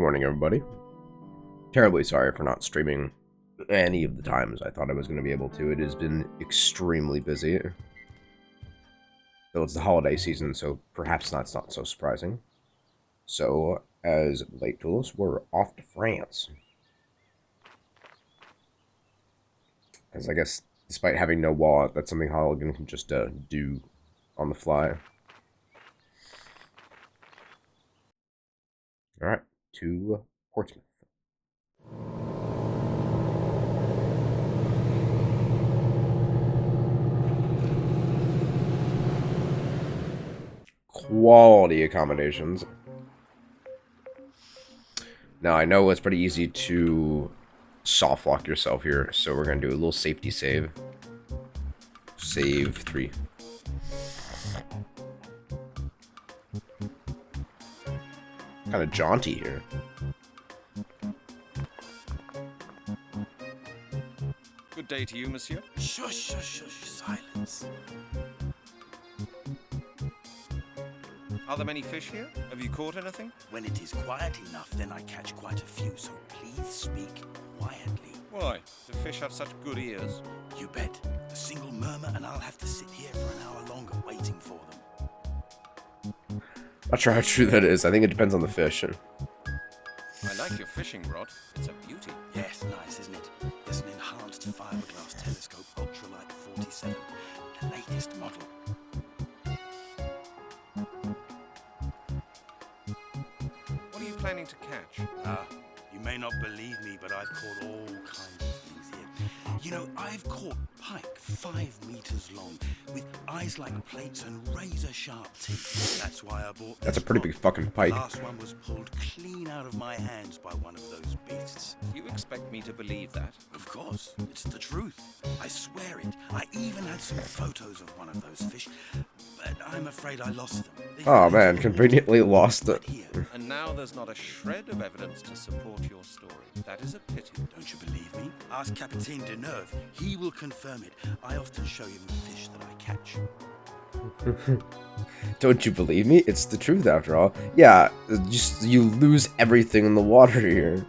Good morning, everybody. Terribly sorry for not streaming any of the times I thought I was going to be able to. It has been extremely busy. Though it's the holiday season, so perhaps that's not so surprising. So, as late tools, we're off to France. As I guess, despite having no wallet, that's something Halligan can just do on the fly. Alright, to Portsmouth. Quality accommodations. Now, I know it's pretty easy to soft lock yourself here, so we're going to do a little safety save. Save 3. Kind of jaunty here. Good day to you, monsieur. Shush, shush, shush, silence. Are there many fish here? Have you caught anything? When it is quiet enough, then I catch quite a few, so please speak quietly. Why? Do fish have such good ears? You bet. A single murmur and I'll have to sit here for an hour longer waiting for them. Not sure how true that is. I think it depends on the fish. I like your fishing rod. It's a beauty. Yes, nice, isn't it? There's an enhanced fiberglass telescope, ultralight 47, the latest model. What are you planning to catch? You may not believe me, but I've caught all kinds of things here. You know, I've caught pike 5 meters long, with eyes like plates and razor-sharp teeth. That's why I bought. That's a pretty big fucking pike. The last one was pulled clean out of my hands by one of those beasts. You expect me to believe that? Of course, it's the truth. I swear it. I even had some photos of one of those fish, but I'm afraid I lost them. Oh man, conveniently lost it. And now there's not a shred of evidence to support your story. That is a pity. Don't you believe me? Ask Capitaine Deneuve. He will confirm it. I often show him the fish that I catch. Don't you believe me? It's the truth after all. Yeah, just you lose everything in the water here.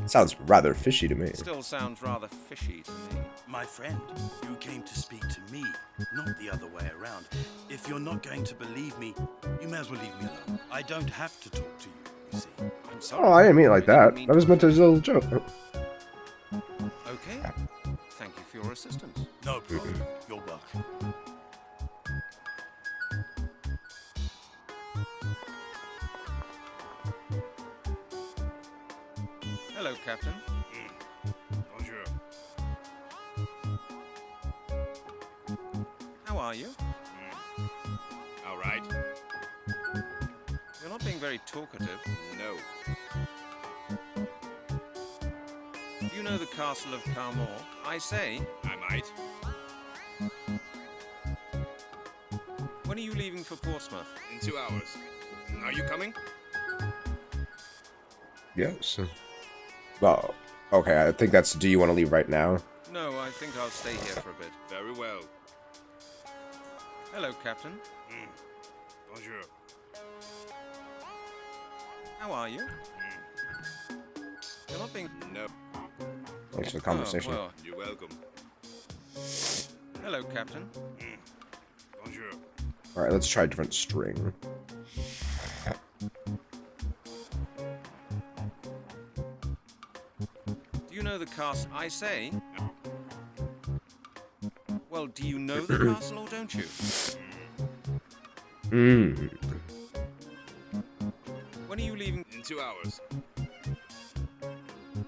Sounds rather fishy to me. Still sounds rather fishy to me. My friend, you came to speak to me, not the other way around. If you're not going to believe me, you may as well leave me alone. I don't have to talk to you, you see. I'm sorry. Oh, I didn't mean it like that. That was meant as a little joke. Okay. Thank you for your assistance. No problem. You're welcome. Hello, Captain. Bonjour. How are you? All right. You're not being very talkative. No. Do you know the castle of Carmore? I say, I might. when are you leaving for Portsmouth? In 2 hours. Are you coming? Yes. Well, okay, I think that's, do you want to leave right now? No, I think I'll stay here for a bit. Very well. Hello, Captain. Bonjour. How are you? You're not being... No. Thanks for the conversation. Oh, well. You're welcome. Hello, Captain. Bonjour. Alright, let's try a different string. Do you know the castle? I say... Well, do you know the castle or don't you? When are you leaving? In 2 hours.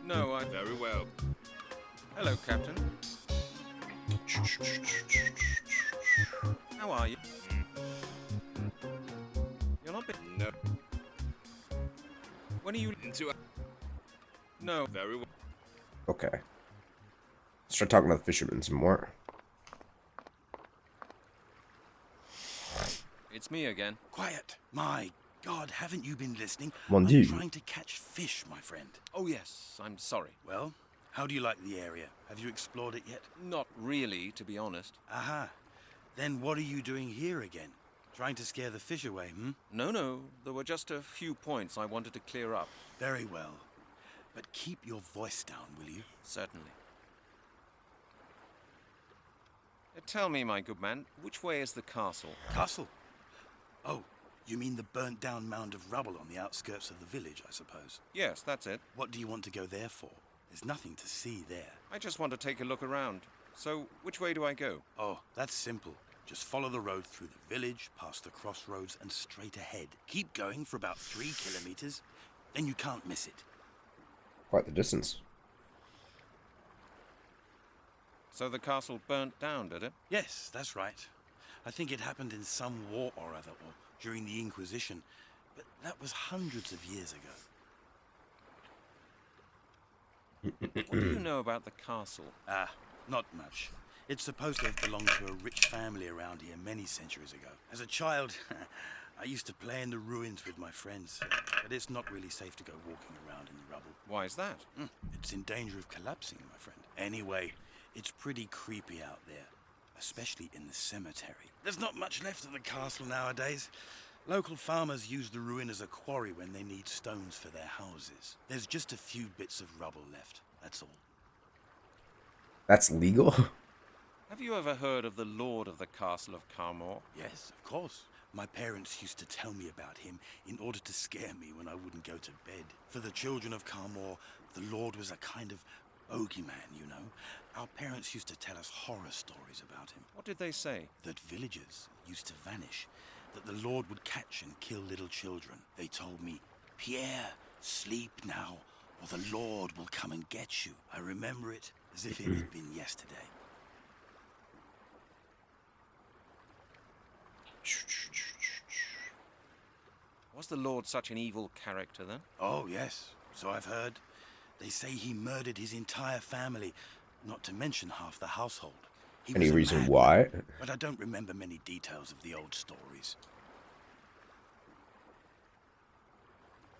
No, I... Very well. Hello, Captain. How are you? You're not being... No. When are you... In 2 hours. No. Very well. Okay. Let's try talking to the fishermen some more. It's me again. Quiet. My God, haven't you been listening? Mon I'm Dieu. trying to catch fish, my friend. Oh, yes. I'm sorry. Well, how do you like the area? Have you explored it yet? Not really, to be honest. Aha. Then what are you doing here again? Trying to scare the fish away, hmm? No, there were just a few points I wanted to clear up. Very well. But keep your voice down, will you? Certainly. Tell me, my good man, which way is the castle? Castle? Oh, you mean the burnt-down mound of rubble on the outskirts of the village, I suppose? Yes, that's it. What do you want to go there for? There's nothing to see there. I just want to take a look around. So, which way do I go? Oh, that's simple. Just follow the road through the village, past the crossroads, and straight ahead. Keep going for about 3 kilometers, then you can't miss it. Quite the distance. So the castle burnt down, did it? Yes, that's right. I think it happened in some war or other, or during the Inquisition, but that was hundreds of years ago. What do you know about the castle? Not much. It's supposed to have belonged to a rich family around here many centuries ago. As a child, I used to play in the ruins with my friends, but it's not really safe to go walking around in the rubble. Why is that? It's in danger of collapsing, my friend. Anyway, it's pretty creepy out there, especially in the cemetery. There's not much left of the castle nowadays. Local farmers use the ruin as a quarry when they need stones for their houses. There's just a few bits of rubble left, that's all. That's legal? Have you ever heard of the Lord of the Castle of Carmore? Yes, of course. My parents used to tell me about him in order to scare me when I wouldn't go to bed. For the children of Carmore, the Lord was a kind of bogeyman, you know. Our parents used to tell us horror stories about him. What did they say? That villagers used to vanish, that the Lord would catch and kill little children. They told me, "Pierre, sleep now, or the Lord will come and get you." I remember it as if it had been yesterday. Was the Lord such an evil character then? Oh, yes, so I've heard. They say he murdered his entire family, not to mention half the household. He Any was a reason madman, why? but I don't remember many details of the old stories.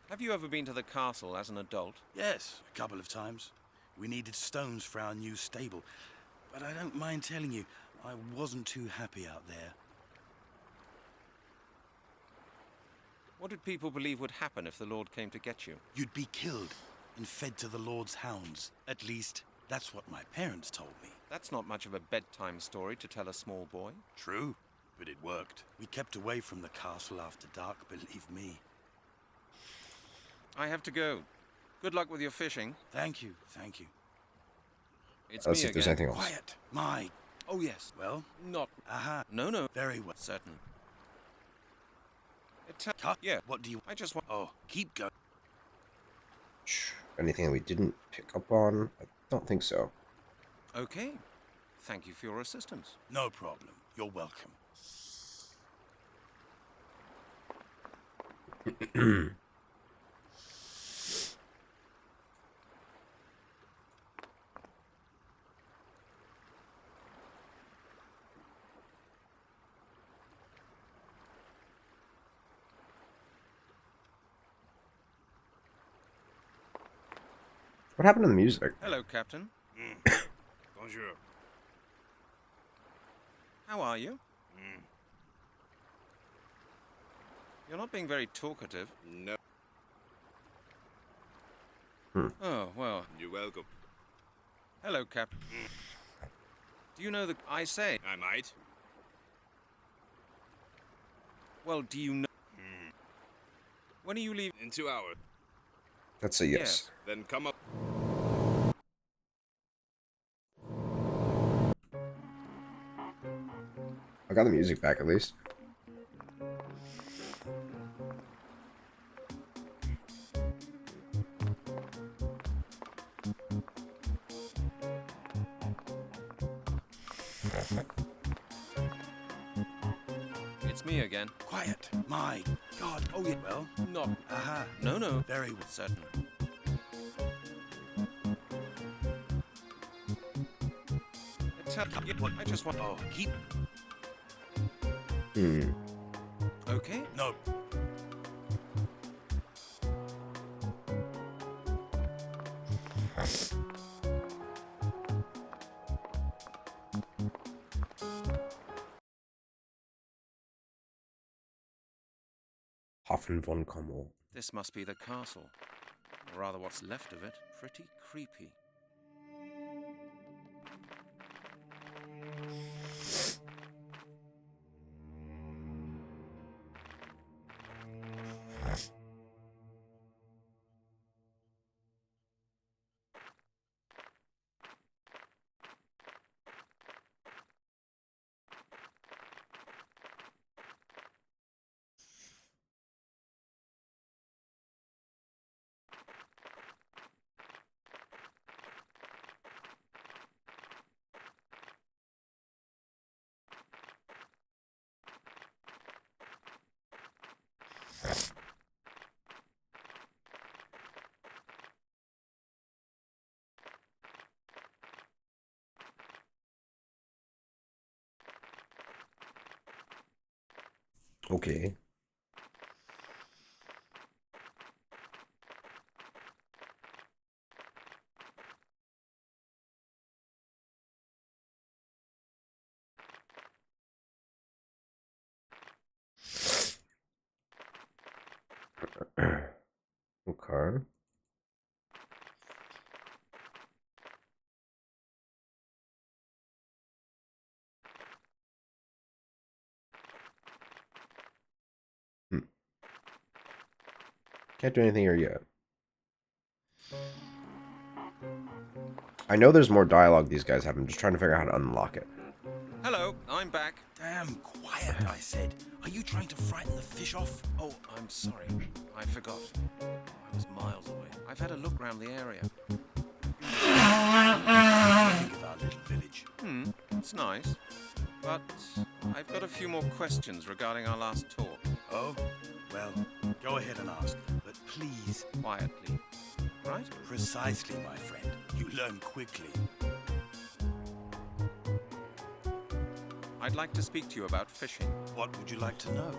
Have you ever been to the castle as an adult? Yes, a couple of times. We needed stones for our new stable, but I don't mind telling you, I wasn't too happy out there. What did people believe would happen if the Lord came to get you? You'd be killed and fed to the Lord's hounds. At least, that's what my parents told me. That's not much of a bedtime story to tell a small boy. True, but it worked. We kept away from the castle after dark, believe me. I have to go. Good luck with your fishing. Thank you, thank you. It's Let's me see if there's again. anything else. Quiet! My... Oh, yes. Well? Not... Aha. No. Very well. Certain. Cut? Yeah. What do you... I just want... Oh, keep going. Anything that we didn't pick up on? I don't think so. Okay. Thank you for your assistance. No problem. You're welcome. What happened to the music? Hello, Captain. Bonjour. How are you? You're not being very talkative. No. Oh, well. You're welcome. Hello, Captain. Do you know the... I say. I might. Well, do you know... When are you leaving? In 2 hours. That's a yes. Then come up. I got the music back at least. It's me again. Quiet. My God. Oh, yeah. Well, Not... aha. No. Very well. Certain. What? I just want... Oh, keep... Okay. No. Grafen von Kommel. This must be the castle. Or rather, what's left of it. Pretty creepy. Okay. Okay. Can't do anything here yet. I know there's more dialogue these guys have. I'm just trying to figure out how to unlock it. Hello, I'm back. Damn quiet, I said. Are you trying to frighten the fish off? Oh, I'm sorry. I forgot. I was miles away. I've had a look around the area. Think of our little village. It's nice. But I've got a few more questions regarding our last talk. Oh? Well, go ahead and ask. But please, Quietly. Right? precisely, my friend. You learn quickly. I'd like to speak to you about fishing. What would you like to know?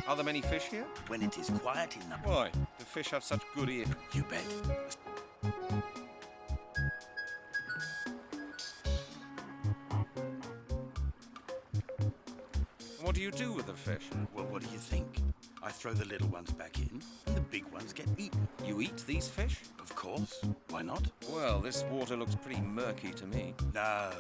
Are there many fish here? When it is quiet enough. Why? Do fish have such good ears? You bet. What do you do with the fish? Well, what do you think? I throw the little ones back in, and the big ones get eaten. You eat these fish? Of course. Why not? Well, this water looks pretty murky to me. No.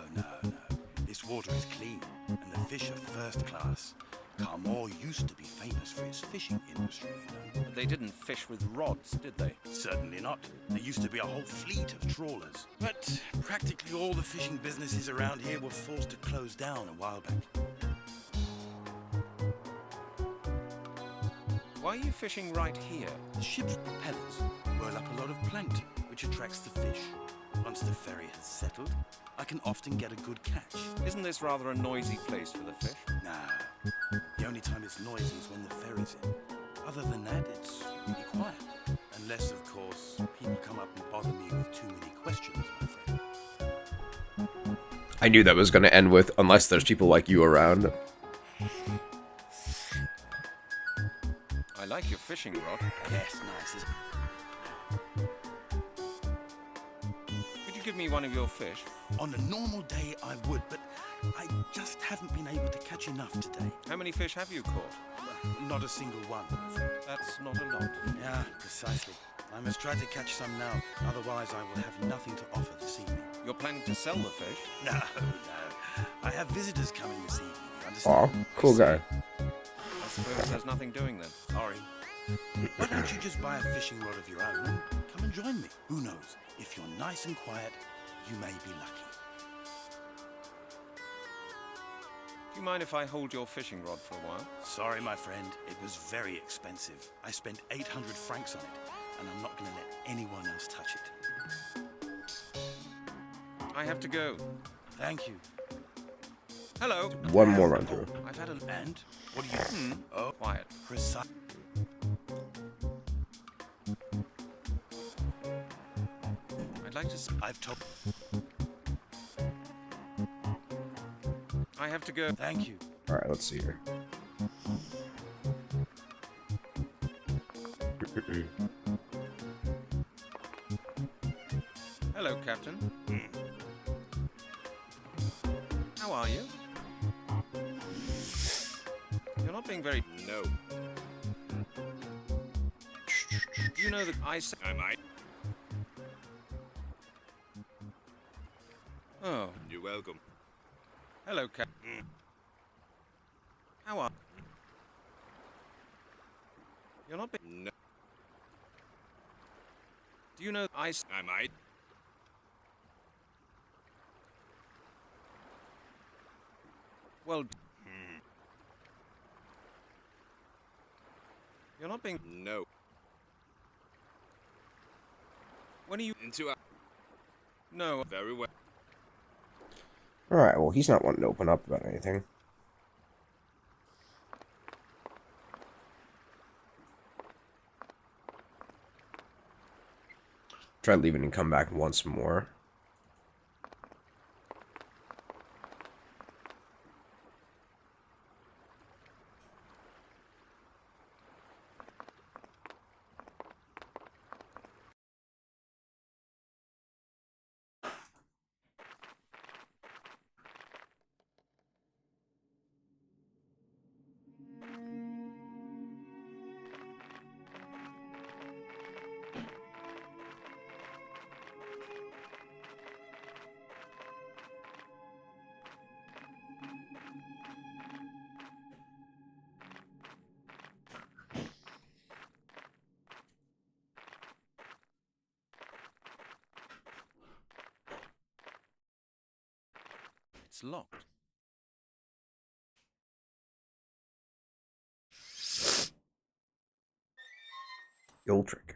This water is clean, and the fish are first class. Carmore used to be famous for its fishing industry, you know. But they didn't fish with rods, did they? Certainly not. There used to be a whole fleet of trawlers. But practically all the fishing businesses around here were forced to close down a while back. Why are you fishing right here? The ship's propellers whirl up a lot of plankton, which attracts the fish. Once the ferry has settled, I can often get a good catch. Isn't this rather a noisy place for the fish? Nah, the only time it's noisy is when the ferry's in. Other than that, it's really quiet. Unless, of course, people come up and bother me with too many questions, my friend. I knew that was going to end with, unless there's people like you around. I like your fishing rod. Yes, nice. Could you give me one of your fish? On a normal day, I would, but I just haven't been able to catch enough today. How many fish have you caught? Not a single one, my friend. That's not a lot. Yeah, precisely. I must try to catch some now, otherwise I will have nothing to offer this evening. You're planning to sell the fish? No. I have visitors coming this evening, you understand? Aw, cool guy. I suppose there's nothing doing then. Sorry. Why don't you just buy a fishing rod of your own and come and join me? Who knows? If you're nice and quiet, you may be lucky. Do you mind if I hold your fishing rod for a while? Sorry, my friend. It was very expensive. I spent 800 francs on it, and I'm not going to let anyone else touch it. I have to go. Thank you. Hello. One more run through. I've had a... And? What do you... Oh, Quiet. precise... I'd like to... I've told... I have to go. Thank you. Alright, let's see here. Hello, Captain. How are you? You're not being very... No. Do you know that I might. Oh. You're welcome. Hello, Captain. How are... You're not being... No. Do you know I might. Well... You're not being... No. When are you... Into a... No. Very well. Alright, well, he's not wanting to open up about anything. Try leaving and come back once more. It's locked. The old trick.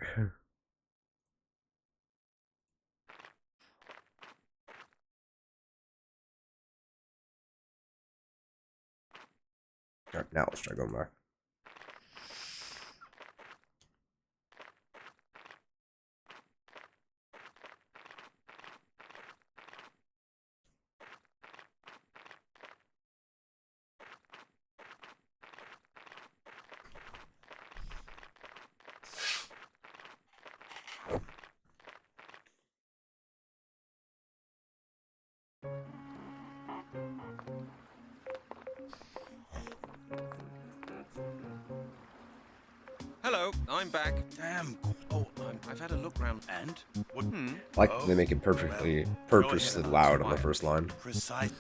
Alright, now let's try going back. Hello, I'm back. Damn. Oh, I've had a look round. And? What? Like, Oh, they make it purposely loud on the first line. Precise.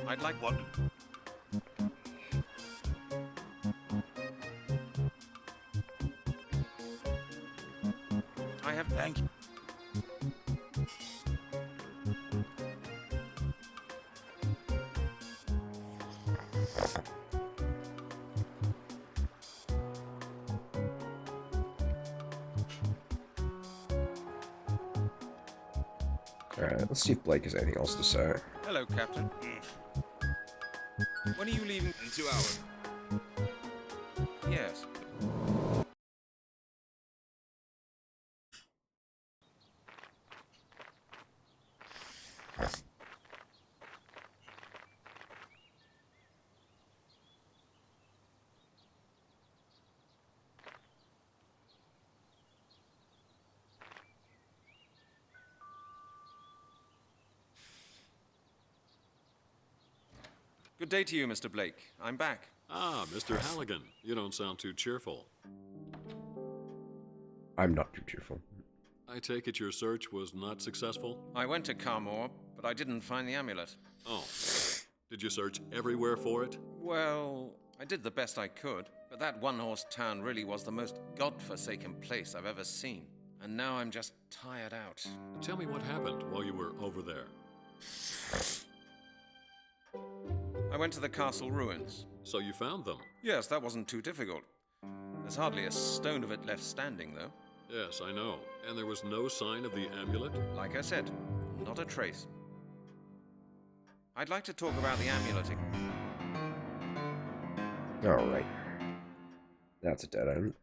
I'd like... What? I have... Thank you. Alright, let's see if Blake has anything else to say. Hello, Captain. When are you leaving? In 2 hours. Yes. Good day to you, Mr. Blake. I'm back. Ah, Mr. Halligan. You don't sound too cheerful. I'm not too cheerful. I take it your search was not successful? I went to Carmore, but I didn't find the amulet. Oh. Did you search everywhere for it? Well, I did the best I could, but that one-horse town really was the most godforsaken place I've ever seen. And now I'm just tired out. Tell me what happened while you were over there. I went to the castle ruins. So you found them? Yes, that wasn't too difficult. There's hardly a stone of it left standing, though. Yes, I know. And there was no sign of the amulet? Like I said, not a trace. I'd like to talk about the amulet. Alright. That's a dead end.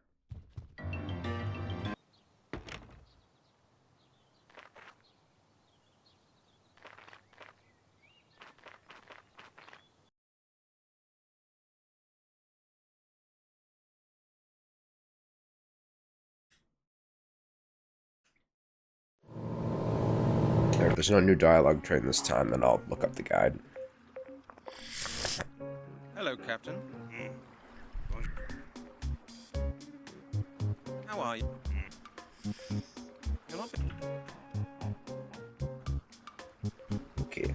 there's no new dialogue train this time, then I'll look up the guide. Hello, Captain. How are you? You're not. Okay.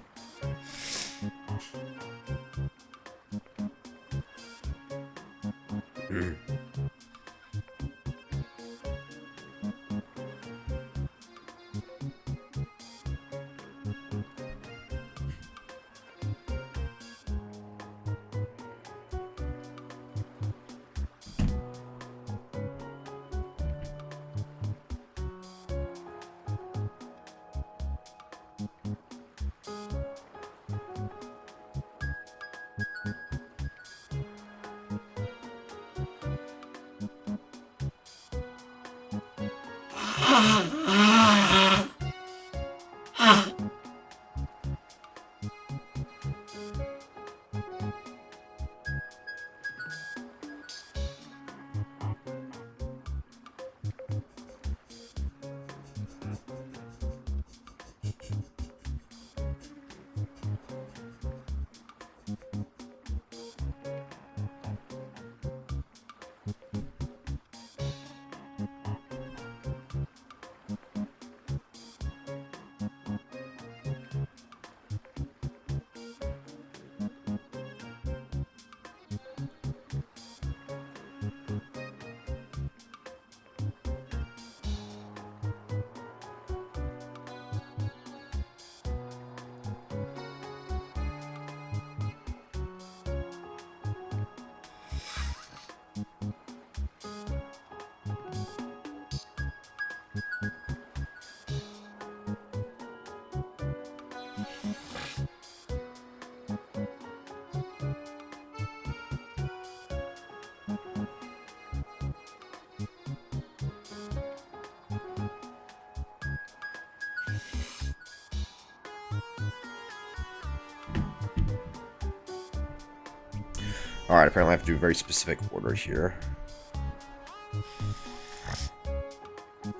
Alright, apparently I have to do a very specific order here.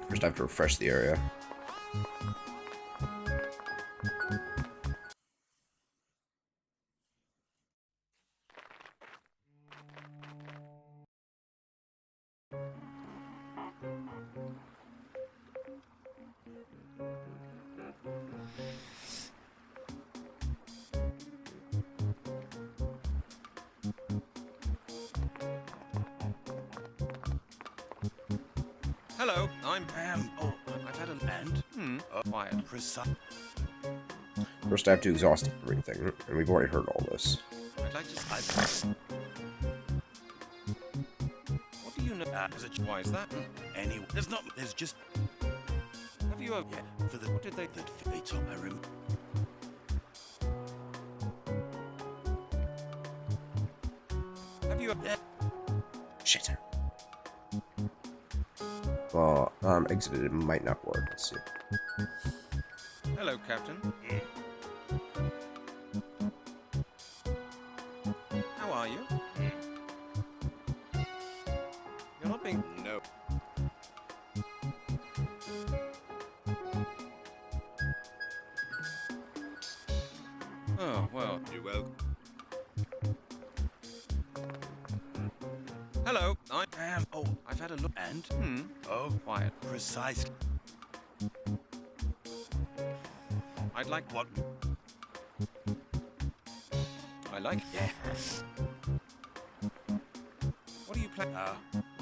First I have to refresh the area. Hello, I'm. Oh, I've had an and. Quiet. Precise. First I have to exhaust everything, and we've already heard all this. I'd like to. What do you know? Why is that? Anyway, there's just. Have you ever? Yeah, for the. What did they? They told I remember. Have you? Shit. Well, exited, it might not work. Let's see. Hello, Captain. How are you? You're not being. No. Oh, well. You're welcome. Hello, I'm. Oh, I've had a look. and. Oh, Quiet. precisely. I'd like. What? I like. Yeah. What do you plan?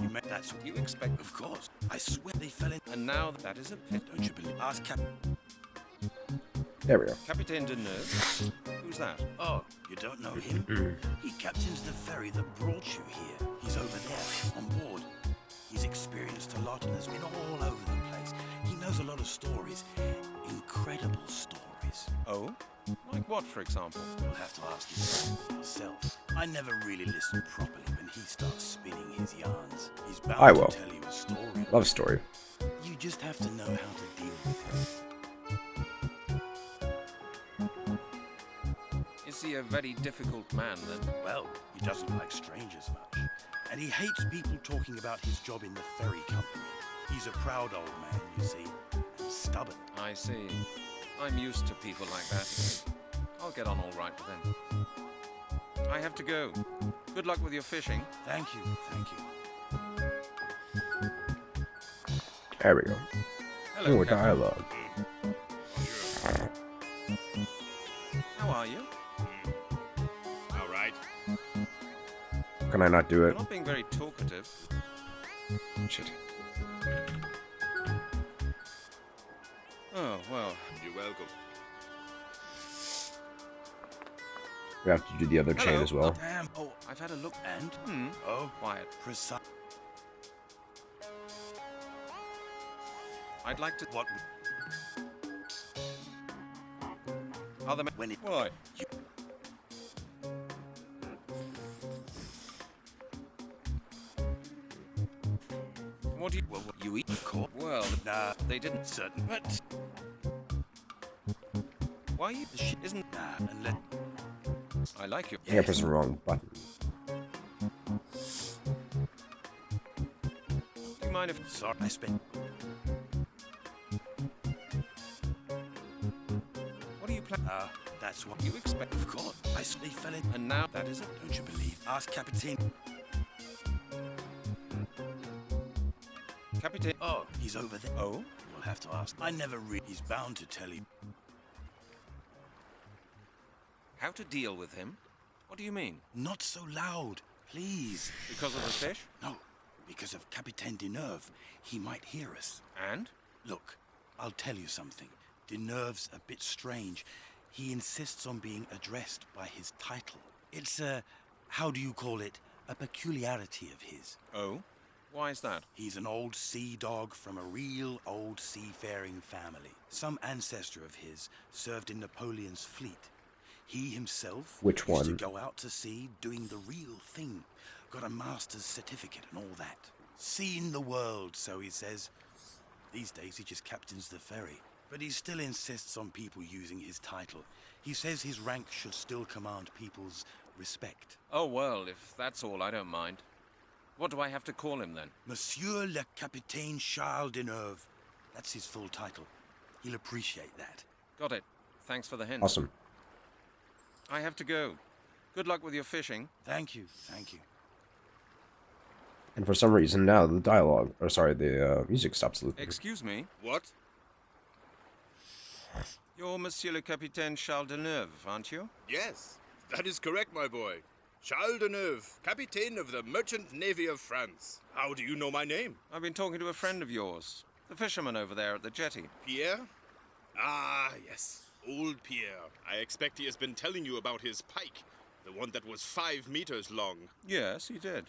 You meant that's what You expect. Of course. I swear they fell in. And now that is a pit. Don't you believe? Ask Cap. There we go. Capitaine Deneuve. Who's that? Oh, you don't know him? He captains the ferry that brought you here. He's over there, on board. He's experienced a lot and has been all over the place. He knows a lot of stories. Incredible stories. Oh? Like what, for example? You'll have to ask him yourself. I never really listen properly when he starts spinning his yarns. He's bound I will. to tell you a story. Love story. You just have to know how to deal with him. Is he a very difficult man, then? Well, he doesn't like strangers much. And he hates people talking about his job in the ferry company. He's a proud old man, you see, and stubborn. I see. I'm used to people like that. I'll get on all right with them. I have to go. Good luck with your fishing. Thank you, thank you. There we go. Hello, More Captain. dialogue. How are you? All right. Can I not do You're it? not being very talkative. Shit. Oh, well. You're welcome. We have to do the other chain Hello. as well. Damn. Oh, I've had a look. and? Oh, Quiet. precise. I'd like to... What? Other When it... Why? What do you... Well, you eat, of course. Well, Nah, they didn't... certain. But... Why you... Isn't... Nah, and let... I like you. I think I pressed the wrong button. Do you mind if... Sorry, I spent... What do you plan... That's what... You expect... Of course. I suddenly fell in... And now that is it. Don't you believe? Ask Captain... Captain... Oh, he's over there. Oh? You'll have to ask. I never read. He's bound to tell you. How to deal with him? What do you mean? Not so loud, please. Because of the fish? No, because of Capitaine Deneuve. He might hear us. And? Look, I'll tell you something. Deneuve's a bit strange. He insists on being addressed by his title. It's a... how do you call it? A peculiarity of his. Oh? Why is that? He's an old sea dog from a real old seafaring family. Some ancestor of his served in Napoleon's fleet. He himself Which used one? to go out to sea doing the real thing. Got a master's certificate and all that. Seen the world, so he says. These days he just captains the ferry. But he still insists on people using his title. He says his rank should still command people's respect. Oh, well, if that's all, I don't mind. What do I have to call him, then? Monsieur le Capitaine Charles Deneuve. That's his full title. He'll appreciate that. Got it. Thanks for the hint. Awesome. I have to go. Good luck with your fishing. Thank you, thank you. And for some reason now the dialogue, or sorry, the music stops looping. Excuse me. What? You're Monsieur le Capitaine Charles Deneuve, aren't you? Yes, that is correct, my boy. Charles Deneuve, Captain of the Merchant Navy of France. How do you know my name? I've been talking to a friend of yours, the fisherman over there at the jetty. Pierre? Ah, yes, old Pierre. I expect he has been telling you about his pike, the one that was 5 meters long. Yes, he did.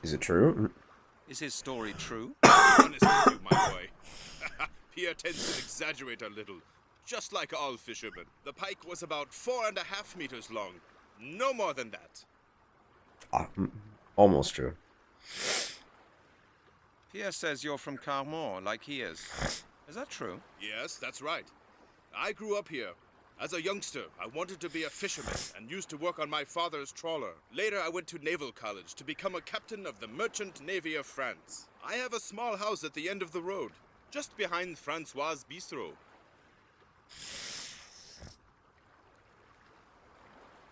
Is it true? Is his story true? Honest with you, my boy. Pierre tends to exaggerate a little, just like all fishermen. The pike was about 4.5 meters long. No more than that. Almost true. Pierre says you're from Carmont, like he is. Is that true? Yes, that's right. I grew up here. As a youngster, I wanted to be a fisherman and used to work on my father's trawler. Later, I went to naval college to become a captain of the Merchant Navy of France. I have a small house at the end of the road, just behind Francois' Bistro.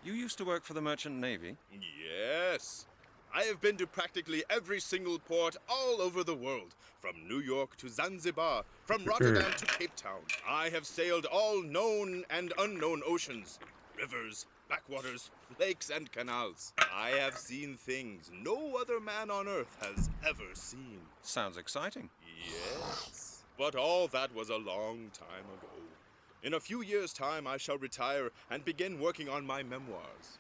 You used to work for the Merchant Navy? Yes. I have been to practically every single port all over the world, from New York to Zanzibar, from Rotterdam to Cape Town. I have sailed all known and unknown oceans, rivers, backwaters, lakes, and canals. I have seen things no other man on earth has ever seen. Sounds exciting. Yes. But all that was a long time ago. In a few years' time, I shall retire and begin working on my memoirs.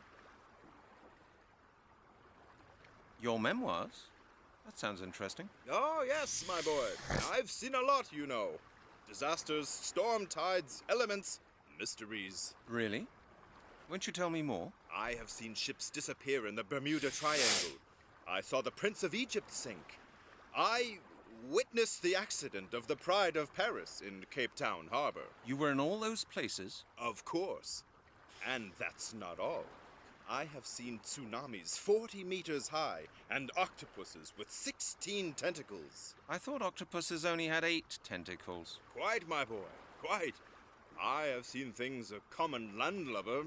Your memoirs? That sounds interesting. Oh, yes, my boy. I've seen a lot, you know. Disasters, storm tides, elements, mysteries. Really? Won't you tell me more? I have seen ships disappear in the Bermuda Triangle. I saw the Prince of Egypt sink. I witnessed the accident of the Pride of Paris in Cape Town Harbor. You were in all those places? Of course. And that's not all. I have seen tsunamis 40 meters high and octopuses with 16 tentacles. I thought octopuses only had 8 tentacles. Quite, my boy, quite. I have seen things a common landlubber,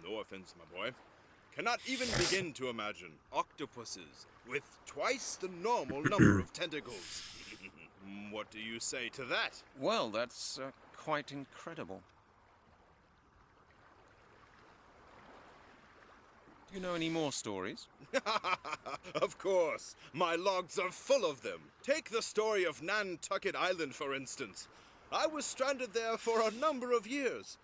no offense, my boy, cannot even begin to imagine. Octopuses with twice the normal number of tentacles. What do you say to that? Well, that's quite incredible. Do you know any more stories? Of course, my logs are full of them. Take the story of Nantucket Island, for instance. I was stranded there for a number of years.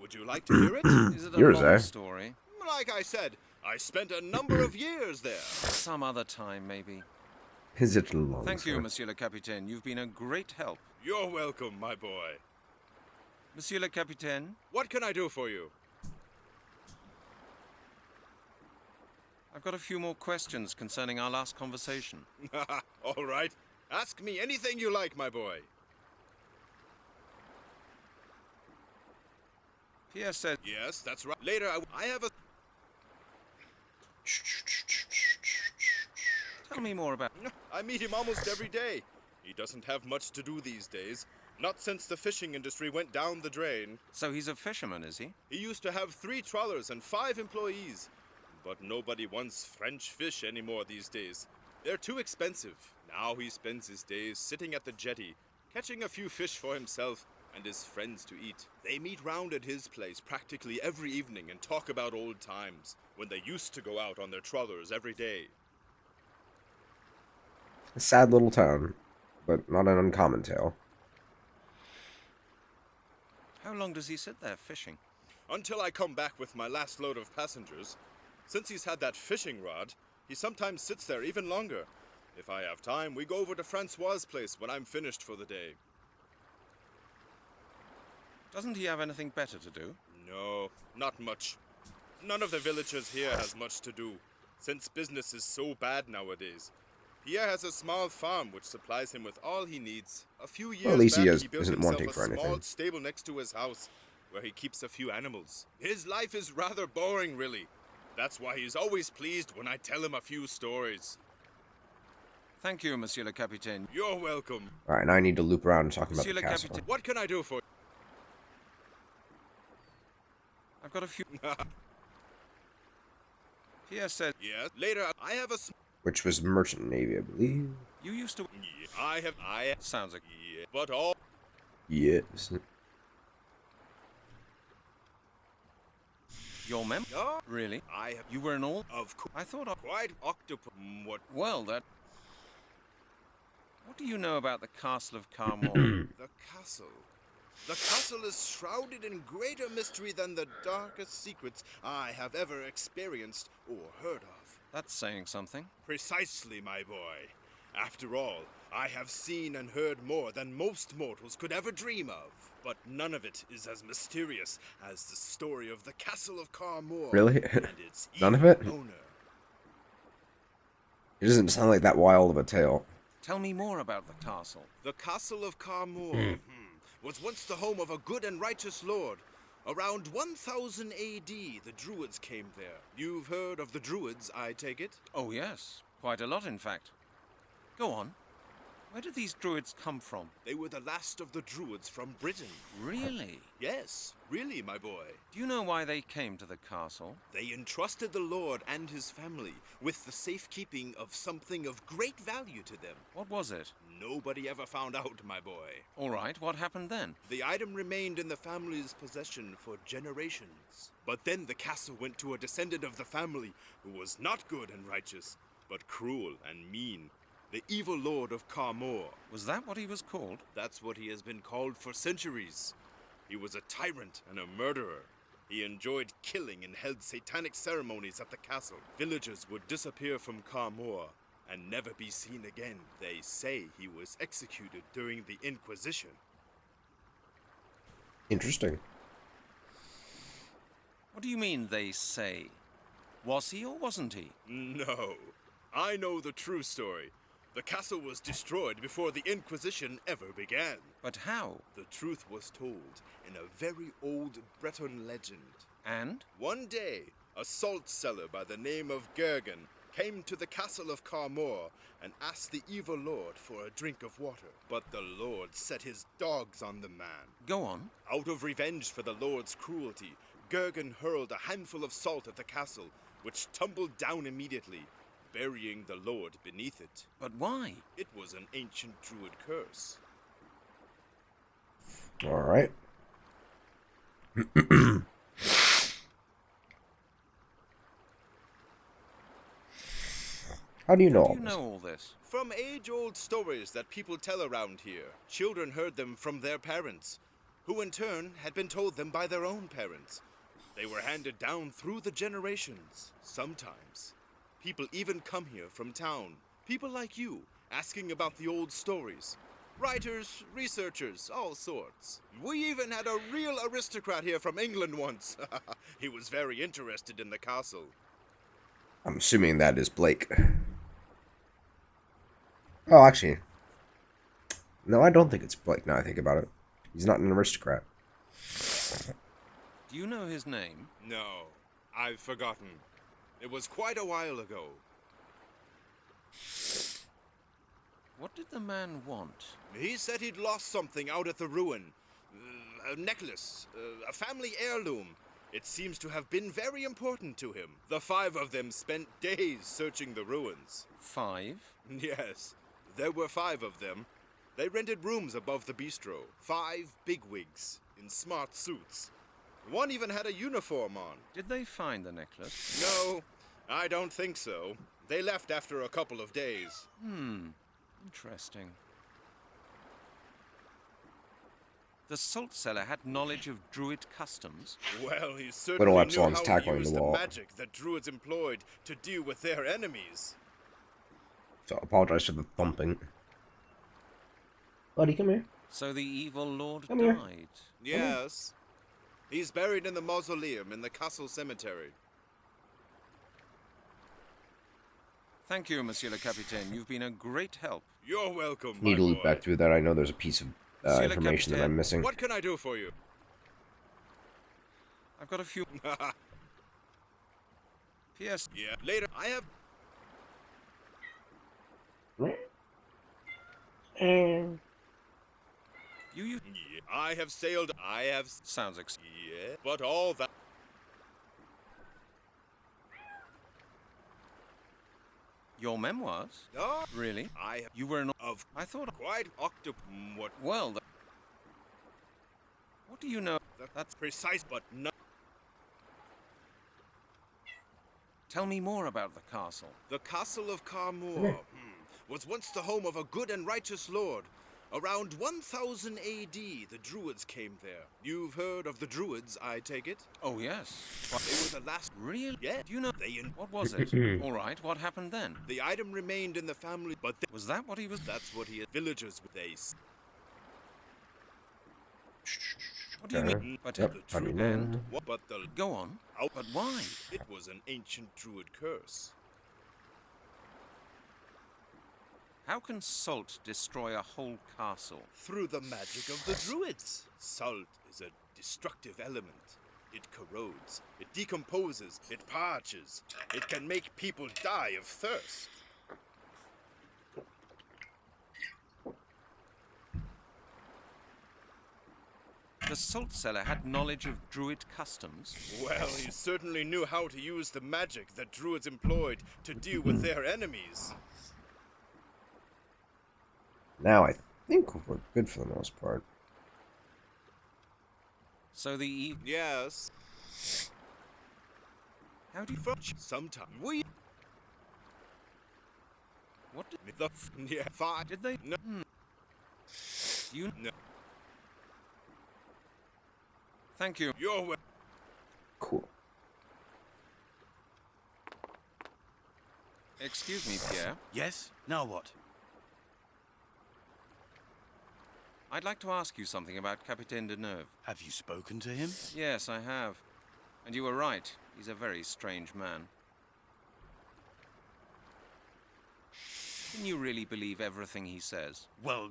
Would you like to hear it? Is it a Yours, long eh? story? Like I said, I spent a number of years there. Some other time, maybe. Is it long? Thank you, sir? Monsieur le Capitaine. You've been a great help. You're welcome, my boy. Monsieur le Capitaine, What can I do for you? I've got a few more questions concerning our last conversation. All right. Ask me anything you like, my boy. Pierre said, Yes, that's right. Later, I have a... tell me more about... I meet him almost every day. He doesn't have much to do these days. Not since the fishing industry went down the drain. So he's a fisherman, is he? He used to have 3 trawlers and 5 employees. But nobody wants French fish anymore these days. They're too expensive. Now he spends his days sitting at the jetty, catching a few fish for himself and his friends to eat. They meet round at his place practically every evening and talk about old times, when they used to go out on their trawlers every day. A sad little town, but not an uncommon tale. How long does he sit there fishing? Until I come back with my last load of passengers. Since he's had that fishing rod, he sometimes sits there even longer. If I have time, we go over to Francois's place when I'm finished for the day. Doesn't he have anything better to do? No, not much. None of the villagers here has much to do, since business is so bad nowadays. Pierre has a small farm which supplies him with all he needs. A few years at least back, he built isn't himself wanting a for small anything. stable next to his house, where he keeps a few animals. His life is rather boring, really. That's why he's always pleased when I tell him a few stories. Thank you, Monsieur le Capitaine. You're welcome. Alright, now I need to loop around and talk about Monsieur the le castle. Capitaine. What can I do for you? I've got a few... Pierre said, Yes, later I have a... Which was Merchant Navy, I believe. you used to... Yeah, I... Sounds like... Yeah, but all... Yes. Your mem... No, Really? I have... You were in all... Of course. I thought... Quite octopus... What? Well, that... What do you know about the castle of Carmore? The castle. The castle is shrouded in greater mystery than the darkest secrets I have ever experienced or heard of. That's saying something. Precisely, my boy. After all, I have seen and heard more than most mortals could ever dream of. But none of it is as mysterious as the story of the castle of Carmore. Really? And its None of evil it? owner. It doesn't sound like that wild of a tale. Tell me more about the castle. The castle of Carmore was once the home of a good and righteous lord. Around 1000 AD, the Druids came there. You've heard of the Druids, I take it? Oh, yes. Quite a lot, in fact. Go on. Where did these druids come from? They were the last of the Druids from Britain. Really? Yes, really, my boy. Do you know why they came to the castle? They entrusted the Lord and his family with the safekeeping of something of great value to them. What was it? Nobody ever found out, my boy. All right, what happened then? The item remained in the family's possession for generations. But then the castle went to a descendant of the family who was not good and righteous, but cruel and mean. The evil lord of Carmore. Was that what he was called? That's what he has been called for centuries. He was a tyrant and a murderer. He enjoyed killing and held satanic ceremonies at the castle. Villagers would disappear from Carmore and never be seen again. They say he was executed during the Inquisition. Interesting. What do you mean, they say? Was he or wasn't he? No, I know the true story. The castle was destroyed before the Inquisition ever began. But how? The truth was told in a very old Breton legend. And? One day, a salt seller by the name of Gergen came to the castle of Carmore and asked the evil lord for a drink of water. But the lord set his dogs on the man. Go on. Out of revenge for the lord's cruelty, Gergen hurled a handful of salt at the castle, which tumbled down immediately, burying the lord beneath it. But why? It was an ancient druid curse. Alright. How do you know How all do you this? know all this? From age-old stories that people tell around here, children heard them from their parents, who in turn had been told them by their own parents. They were handed down through the generations. Sometimes, people even come here from town. People like you, asking about the old stories. Writers, researchers, all sorts. We even had a real aristocrat here from England once. He was very interested in the castle. I'm assuming that is Blake. Oh, actually. No, I don't think it's Blake now I think about it. He's not an aristocrat. Do you know his name? No, I've forgotten. It was quite a while ago. What did the man want? He said he'd lost something out at the ruin. A necklace, a family heirloom. It seems to have been very important to him. The 5 of them spent days searching the ruins. 5? Yes, there were 5 of them. They rented rooms above the bistro. 5 bigwigs in smart suits. One even had a uniform on. Did they find the necklace? No, I don't think so. They left after a couple of days. Interesting. The salt cellar had knowledge of Druid customs. Well, he Little certainly knew Epsilon's how to tackling use the the wall. magic that Druids employed to deal with their enemies. So I apologize for the thumping. Buddy, come here. So the evil lord Come here. died. Yes. He's buried in the mausoleum in the castle cemetery. Thank you, Monsieur le Capitaine. You've been a great help. You're welcome, Need my to loop boy. back through that. I know there's a piece of Monsieur le information that I'm Capitaine, missing. What can I do for you? I've got a few... P.S. Yeah, later. I have... You... Yeah, I have sailed... I have... Sounds Yeah, but all that... Your memoirs? No, Really? I have... You were an... Of I thought... quite what... Well, what do you know? That's precise, but not... Tell me more about the castle. The castle of Carmore was once the home of a good and righteous lord. Around 1000 AD, the Druids came there. You've heard of the Druids, I take it? Oh, yes. They were the last... Really? Yeah. Do you know... They What was it? All right, what happened then? The item remained in the family, but Was that what he was... that's what he had. Villagers, they... What do you mean? But... Yep, how do you know? And... But the... Go on. Oh, But why? it was an ancient Druid curse. How can salt destroy a whole castle? Through the magic of the Druids. Salt is a destructive element. It corrodes, it decomposes, it parches. It can make people die of thirst. The salt cellar had knowledge of Druid customs. Well, he certainly knew how to use the magic that Druids employed to deal with their enemies. Now I think we're good for the most part. So the Yes. How do you... Sometimes we... What did... The... Yeah, fine. Did they... No. You... No. Thank you. You're wel- Cool. Excuse me, Pierre. Yes? Now what? I'd like to ask you something about Capitaine Deneuve. Have you spoken to him? Yes, I have. And you were right. He's a very strange man. Can you really believe everything he says? Well,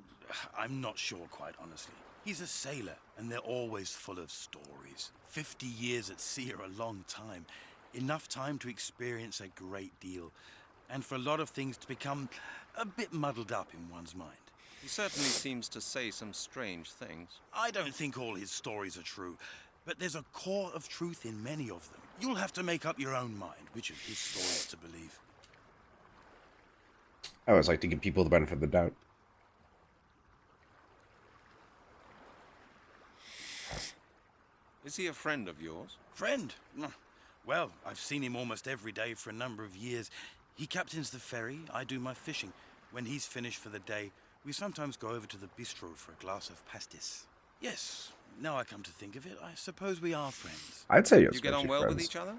I'm not sure, quite honestly. He's a sailor, and they're always full of stories. 50 years at sea are a long time. Enough time to experience a great deal. and for a lot of things to become a bit muddled up in one's mind. He certainly seems to say some strange things. I don't think all his stories are true, but there's a core of truth in many of them. You'll have to make up your own mind which of his stories to believe. I always like to give people the benefit of the doubt. Is he a friend of yours? Friend? Well, I've seen him almost every day for a number of years. He captains the ferry, I do my fishing. When he's finished for the day, we sometimes go over to the bistro for a glass of pastis. Yes, now I come to think of it, I suppose we are friends. I'd say You get on well with each other?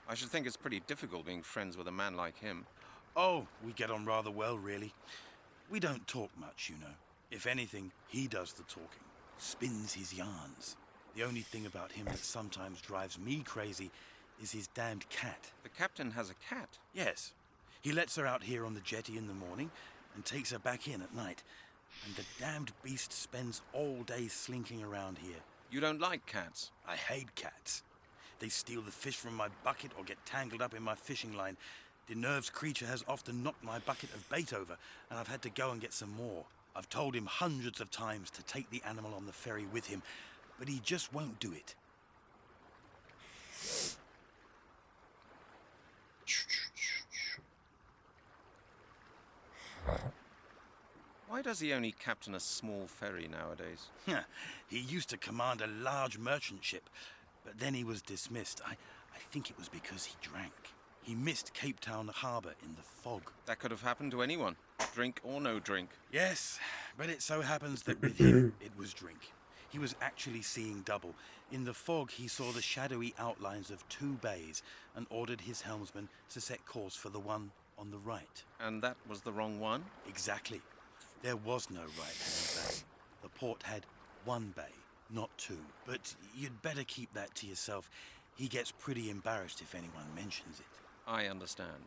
I should think it's pretty difficult being friends with a man like him. Oh, we get on rather well, really. We don't talk much, you know. If anything, he does the talking, spins his yarns. The only thing about him that sometimes drives me crazy is his damned cat. The captain has a cat? Yes. He lets her out here on the jetty in the morning and takes her back in at night. And the damned beast spends all day slinking around here. You don't like cats? I hate cats. They steal the fish from my bucket or get tangled up in my fishing line. The nervous creature has often knocked my bucket of bait over, and I've had to go and get some more. I've told him hundreds of times to take the animal on the ferry with him, but he just won't do it. Why does he only captain a small ferry nowadays? He used to command a large merchant ship, but then he was dismissed. I think it was because he drank. He missed Cape Town harbour in the fog. That could have happened to anyone, drink or no drink. Yes, but it so happens that with him, it was drink. He was actually seeing double. In the fog, he saw the shadowy outlines of two bays and ordered his helmsman to set course for the one on the right. And that was the wrong one? Exactly. There was no right-hand bay. The port had one bay, not two. But you'd better keep that to yourself. He gets pretty embarrassed if anyone mentions it. I understand.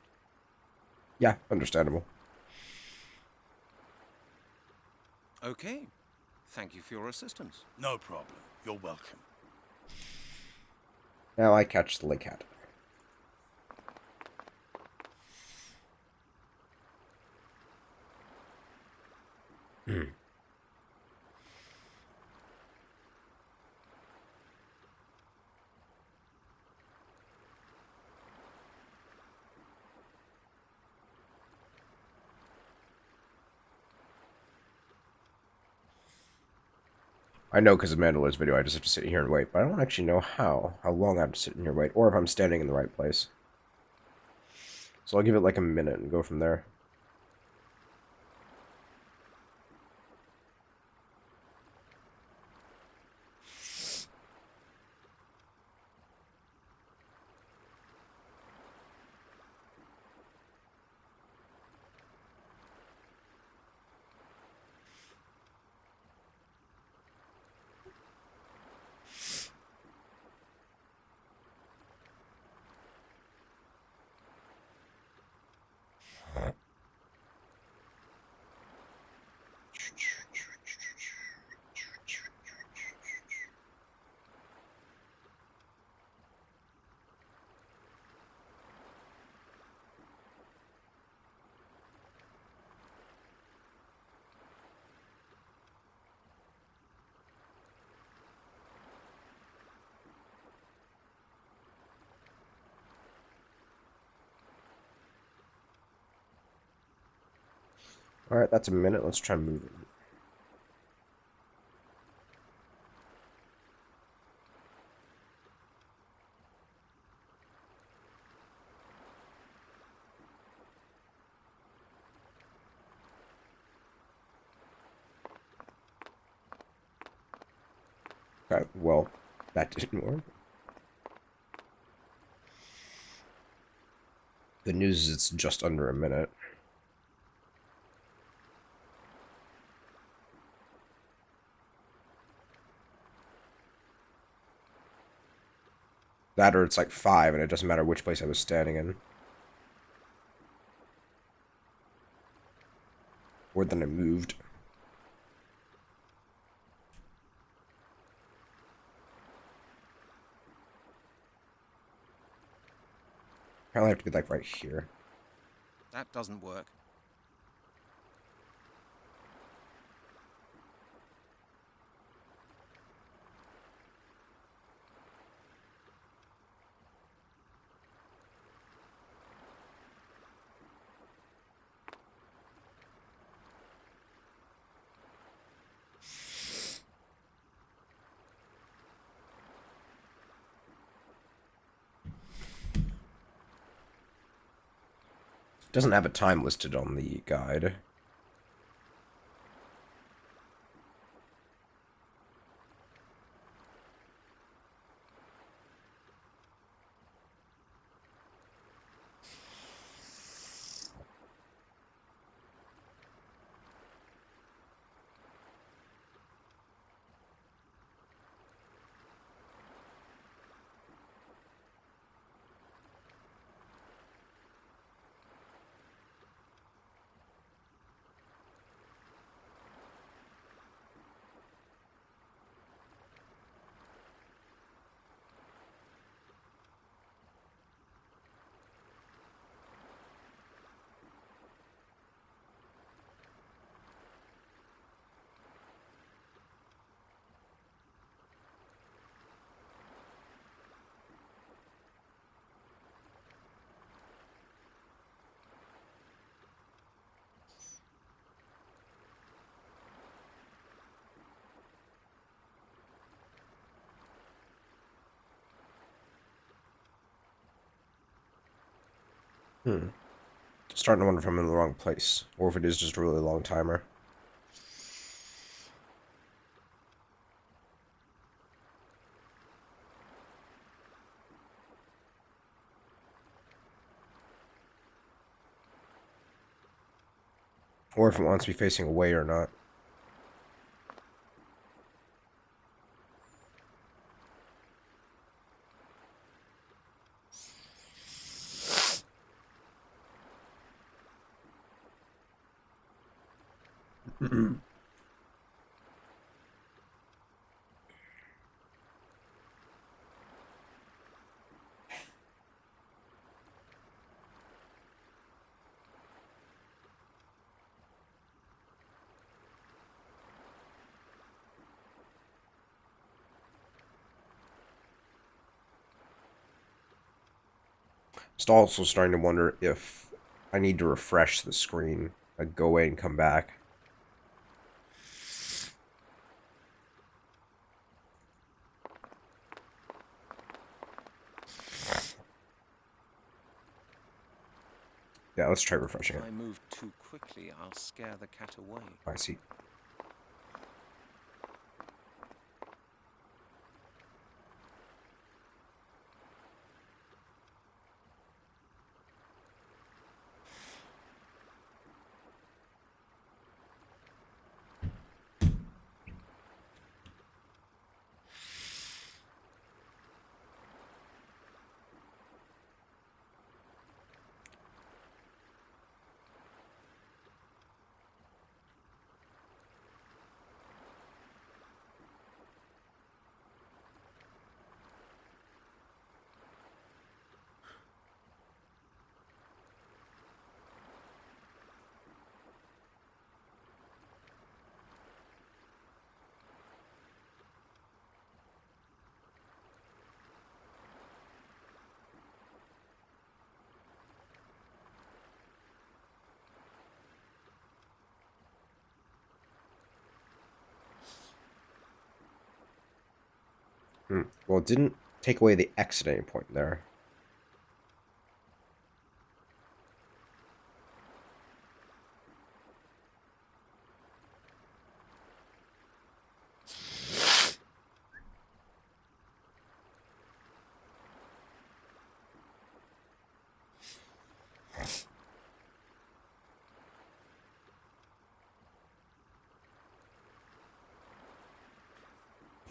Yeah, understandable. Okay. Thank you for your assistance. No problem. You're welcome. Now I catch the lake cat. I know because of Mandalorian's video, I just have to sit here and wait, but I don't actually know how long I have to sit in here and wait, or if I'm standing in the right place. So I'll give it like a minute and go from there. Alright, that's a minute. Let's try moving. Okay, well, that didn't work. Good news is it's just under a minute. That or it's like 5 and it doesn't matter which place I was standing in. Or then I moved. Probably have to be like right here. That doesn't work. It doesn't have a time listed on the guide. Starting to wonder if I'm in the wrong place, or if it is just a really long timer. Or if it wants me facing away or not. Just also starting to wonder if I need to refresh the screen. Like go away and come back. Yeah, let's try refreshing If it. I move too quickly, I'll scare the cat away. I see. Well, it didn't take away the X at any point there.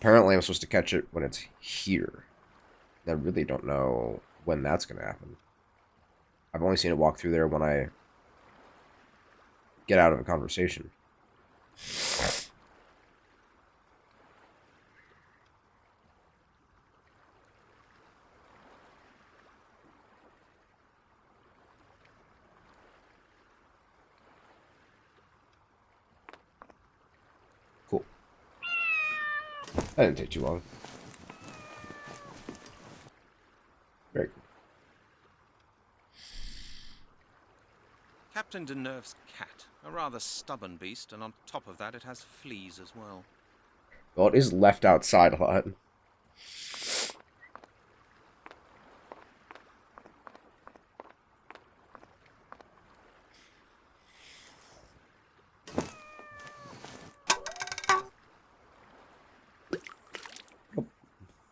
Apparently, I'm supposed to catch it when it's here. I really don't know when that's going to happen. I've only seen it walk through there when I get out of a conversation. That didn't take too long. Very cool. Captain Deneuve's cat, a rather stubborn beast, and on top of that it has fleas as well. Well, it is left outside a lot.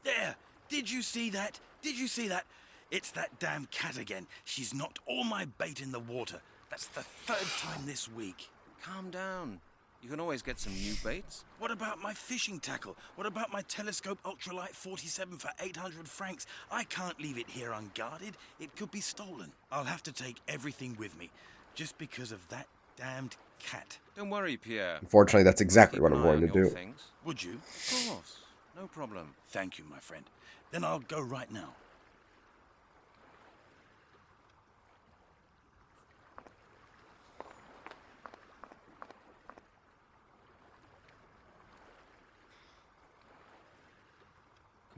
There! Did you see that? Did you see that? It's that damn cat again. She's knocked all my bait in the water. That's the third time this week. Calm down. You can always get some new baits. What about my fishing tackle? What about my telescope ultralight 47 for 800 francs? I can't leave it here unguarded. It could be stolen. I'll have to take everything with me, just because of that damned cat. Don't worry, Pierre. Unfortunately, that's exactly Keep what an I'm eye going to on your do. things. Would you? Of course. No problem. Thank you, my friend. Then I'll go right now.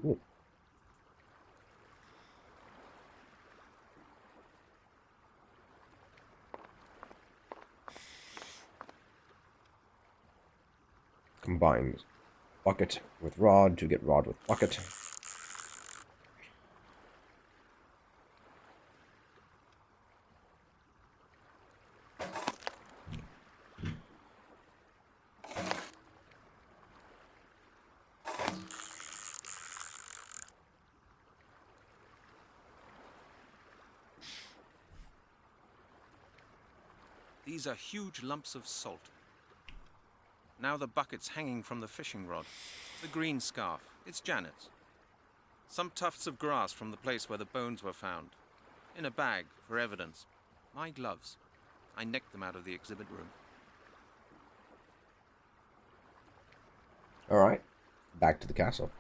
Cool. Combine bucket with rod to get rod with bucket. These are huge lumps of salt. Now the bucket's hanging from the fishing rod. The green scarf. It's Janet's. Some tufts of grass from the place where the bones were found. In a bag, for evidence. My gloves. I nicked them out of the exhibit room. Alright. Back to the castle.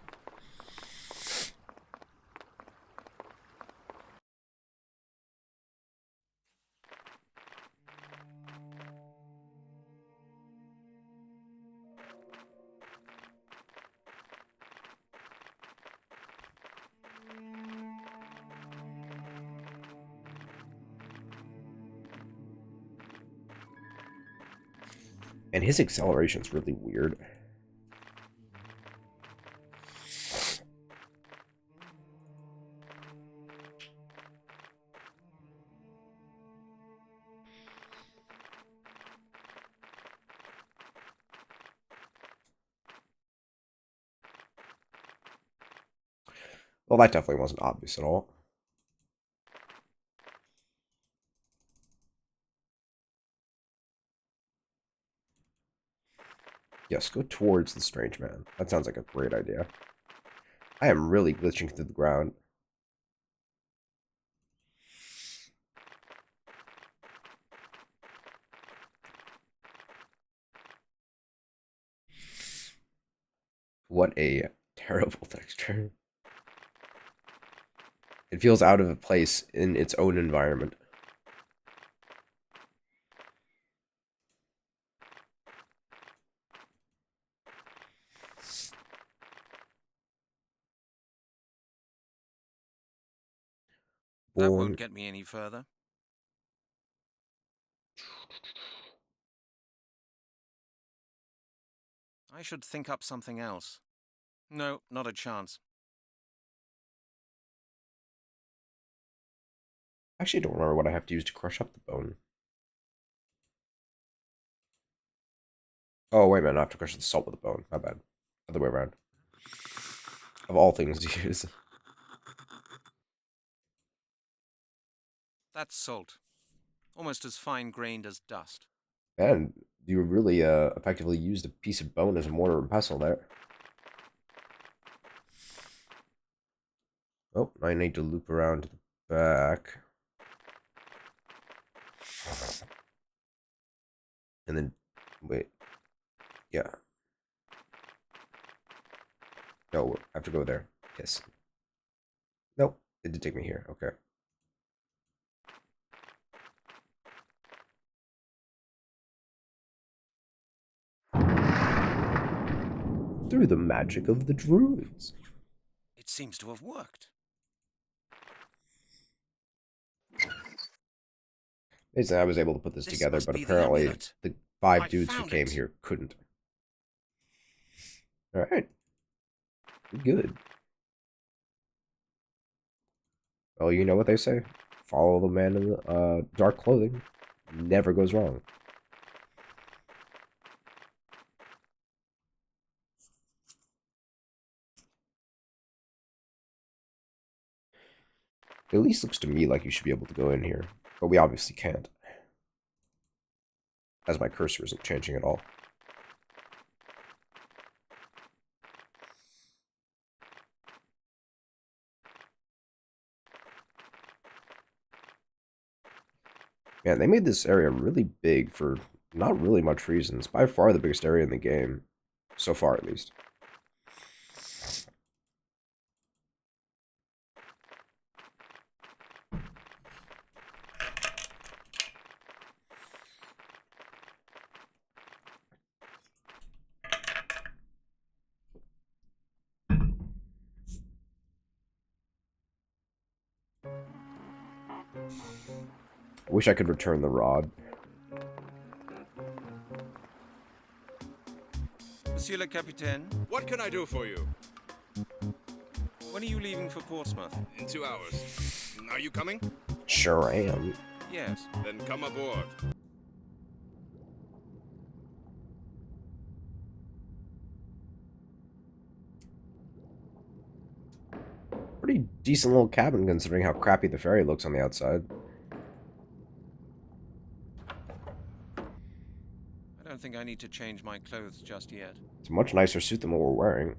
And his acceleration's really weird. Well, that definitely wasn't obvious at all. Yes, go towards the strange man. That sounds like a great idea. I am really glitching through the ground. What a terrible texture. It feels out of place in its own environment. That Born. won't get me any further. I should think up something else. No, not a chance. Actually, I don't remember what I have to use to crush up the bone. Oh, wait a minute, I have to crush the salt with the bone. My bad. Other way around. Of all things to use. That's salt. Almost as fine-grained as dust. And you really effectively used a piece of bone as a mortar and pestle there. Oh, I need to loop around to the back. And then, wait. Yeah. No, I have to go there. Yes. Nope, it did take me here. Okay. through the magic of the Druids. It seems to have worked. Basically, I was able to put this This together, must but be the apparently amulet. the 5 I dudes who found came it. here couldn't. Alright. Good. Well, you know what they say. Follow the man in the dark clothing. Never goes wrong. It at least looks to me like you should be able to go in here. But we obviously can't. As my cursor isn't changing at all. Man, they made this area really big for not really much reason. It's by far the biggest area in the game. So far, at least. I wish I could return the rod. Monsieur le Capitaine, What can I do for you? when are you leaving for Portsmouth? In 2 hours. Are you coming? Sure am. Yes. Then come aboard. Pretty decent little cabin considering how crappy the ferry looks on the outside. I don't think I need to change my clothes just yet. It's a much nicer suit than what we're wearing.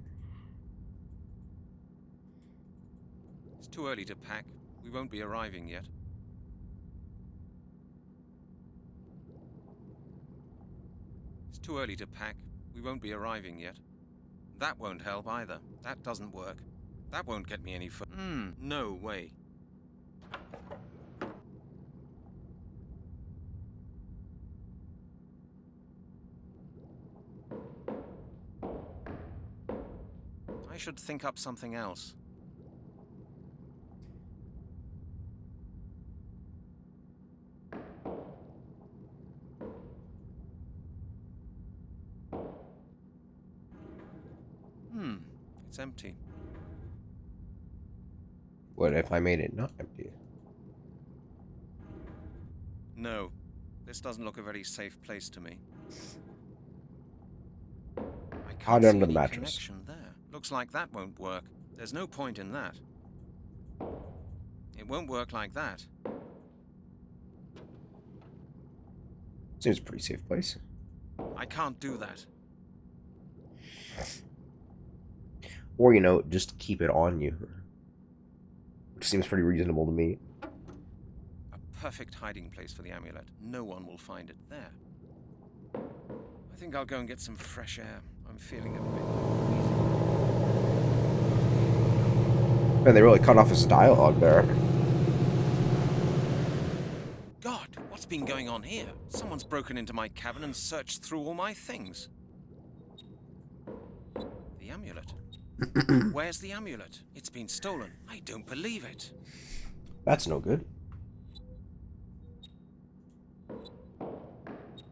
It's too early to pack. We won't be arriving yet. It's too early to pack. We won't be arriving yet. That won't help either. That doesn't work. That won't get me any further. No way. I should think up something else. It's empty. What if I made it not empty? No, this doesn't look a very safe place to me. I can't Hide see under the any mattress. connection there. Looks like that won't work. There's no point in that. It won't work like that. Seems a pretty safe place. I can't do that. Or, you know, just keep it on you. Which seems pretty reasonable to me. A perfect hiding place for the amulet. No one will find it there. I think I'll go and get some fresh air. I'm feeling a bit queasy. Man, they really cut off his dialogue there. God, what's been going on here? Someone's broken into my cabin and searched through all my things. The amulet. Where's the amulet? It's been stolen. I don't believe it. That's no good.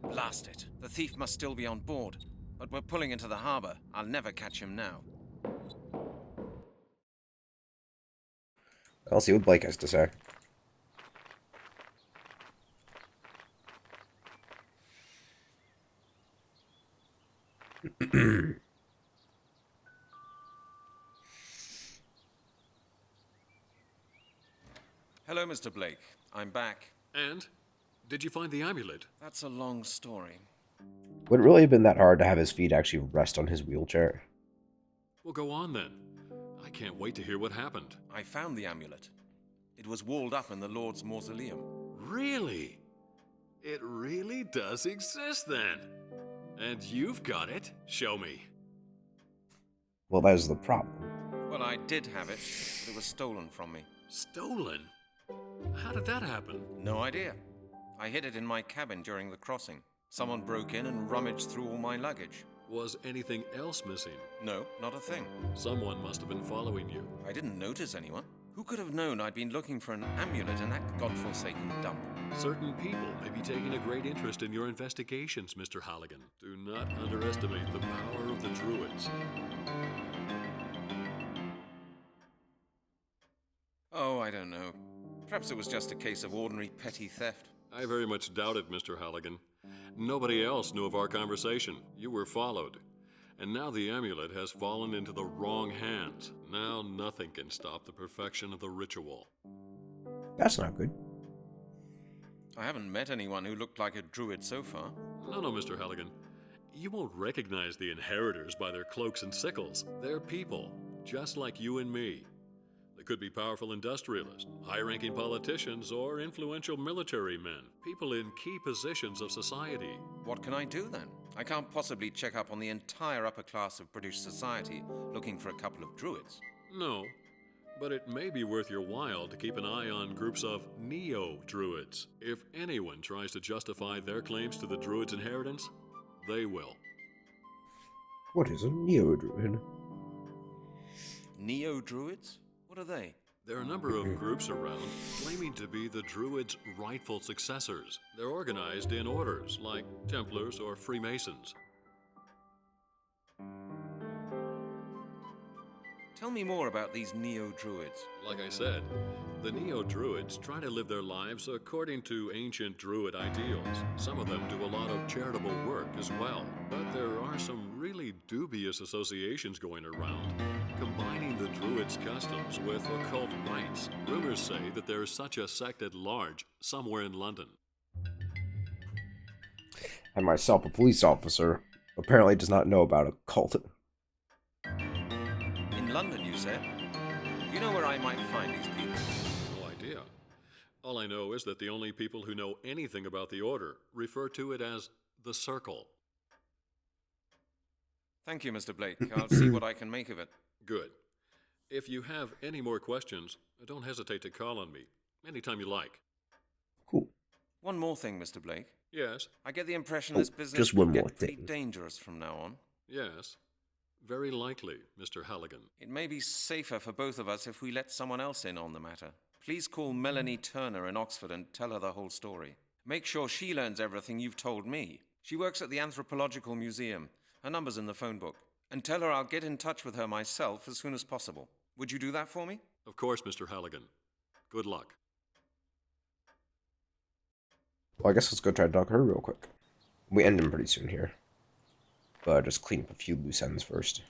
Blast it. The thief must still be on board. But we're pulling into the harbor. I'll never catch him now. I'll see what Blake has to say. Hello, Mr. Blake. I'm back. And? Did you find the amulet? That's a long story. Would it really have been that hard to have his feet actually rest on his wheelchair? Well, go on then. I can't wait to hear what happened. I found the amulet. It was walled up in the Lord's mausoleum. Really? It really does exist then. And you've got it. Show me. Well, that was the problem. Well, I did have it, but it was stolen from me. Stolen? How did that happen? No idea. I hid it in my cabin during the crossing. Someone broke in and rummaged through all my luggage. Was anything else missing? No, not a thing. Someone must have been following you. I didn't notice anyone. Who could have known I'd been looking for an amulet in that godforsaken dump? Certain people may be taking a great interest in your investigations, Mr. Halligan. Do not underestimate the power of the Druids. Oh, I don't know. Perhaps it was just a case of ordinary petty theft. I very much doubt it, Mr. Halligan. Nobody else knew of our conversation. You were followed. And now the amulet has fallen into the wrong hands. Now nothing can stop the perfection of the ritual. That's not good. I haven't met anyone who looked like a druid so far. No, Mr. Halligan. You won't recognize the inheritors by their cloaks and sickles. They're people, just like you and me. They could be powerful industrialists, high-ranking politicians, or influential military men, people in key positions of society. What can I do then? I can't possibly check up on the entire upper class of British society looking for a couple of druids. No, but it may be worth your while to keep an eye on groups of neo-druids. If anyone tries to justify their claims to the druids' inheritance, they will. What is a neo-druid? Neo-druids? What are they? There are a number of groups around claiming to be the Druids' rightful successors. They're organized in orders, like Templars or Freemasons. Tell me more about these Neo-Druids. Like I said, the Neo-Druids try to live their lives according to ancient Druid ideals. Some of them do a lot of charitable work as well. But there are some really dubious associations going around, combining the Druids' customs with occult rites. Rumors say that there is such a sect at large somewhere in London. And myself, a police officer, apparently does not know about a cult. In London, you said? Do you know where I might find these people? No idea. All I know is that the only people who know anything about the Order refer to it as the Circle. Thank you, Mr. Blake. I'll see what I can make of it. Good. If you have any more questions, don't hesitate to call on me anytime you like. Cool. One more thing, Mr. Blake. Yes, I get the impression Oh, this business just one could more get pretty thing. dangerous from now on. yes. Very likely, Mr. Halligan. It may be safer for both of us if we let someone else in on the matter. Please call Melanie Turner in Oxford and tell her the whole story. Make sure she learns everything you've told me. She works at the Anthropological Museum. Her number's in the phone book. And tell her I'll get in touch with her myself as soon as possible. Would you do that for me? Of course, Mr. Halligan. Good luck. Well, I guess let's go try to talk to her real quick. We end him pretty soon here. But just clean up a few loose ends first.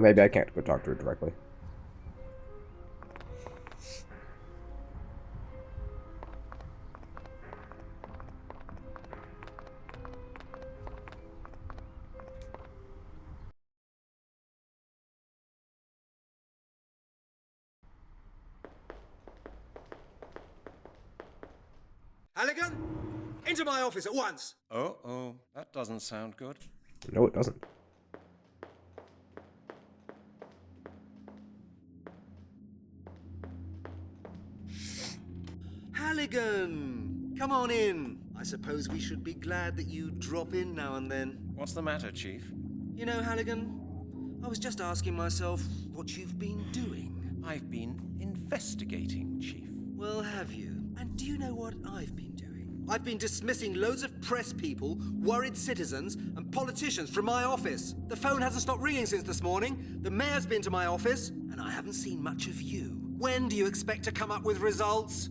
Maybe I can't go talk to her directly. Halligan, into my office at once. Oh, that doesn't sound good. No, it doesn't. Halligan, come on in. I suppose we should be glad that you drop in now and then. What's the matter, Chief? You know, Halligan, I was just asking myself what you've been doing. I've been investigating, Chief. Well, have you? And do you know what I've been doing? I've been dismissing loads of press people, worried citizens, and politicians from my office. The phone hasn't stopped ringing since this morning. The mayor's been to my office, and I haven't seen much of you. When do you expect to come up with results?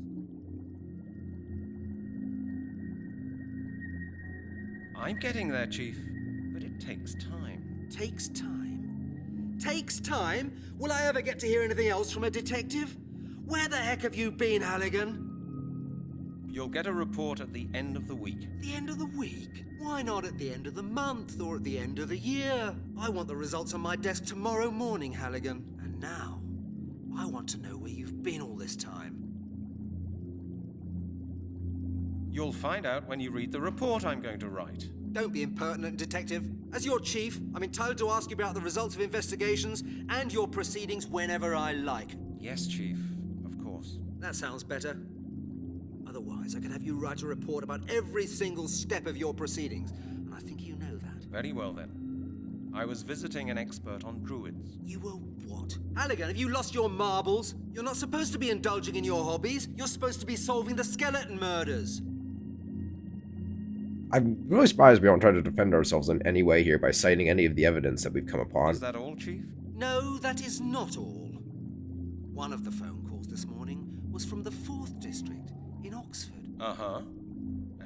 I'm getting there, Chief, but it takes time. Takes time. Takes time? Will I ever get to hear anything else from a detective? Where the heck have you been, Halligan? You'll get a report at the end of the week. The end of the week? Why not at the end of the month or at the end of the year? I want the results on my desk tomorrow morning, Halligan. And now, I want to know where you've been all this time. You'll find out when you read the report I'm going to write. Don't be impertinent, Detective. As your chief, I'm entitled to ask you about the results of investigations and your proceedings whenever I like. Yes, Chief, of course. That sounds better. Otherwise, I could have you write a report about every single step of your proceedings, and I think you know that. Very well, then. I was visiting an expert on Druids. You were what? Halligan, have you lost your marbles? You're not supposed to be indulging in your hobbies. You're supposed to be solving the skeleton murders. I'm really surprised we don't try to defend ourselves in any way here by citing any of the evidence that we've come upon. Is that all, Chief? No, that is not all. One of the phone calls this morning was from the 4th District in Oxford. Uh-huh.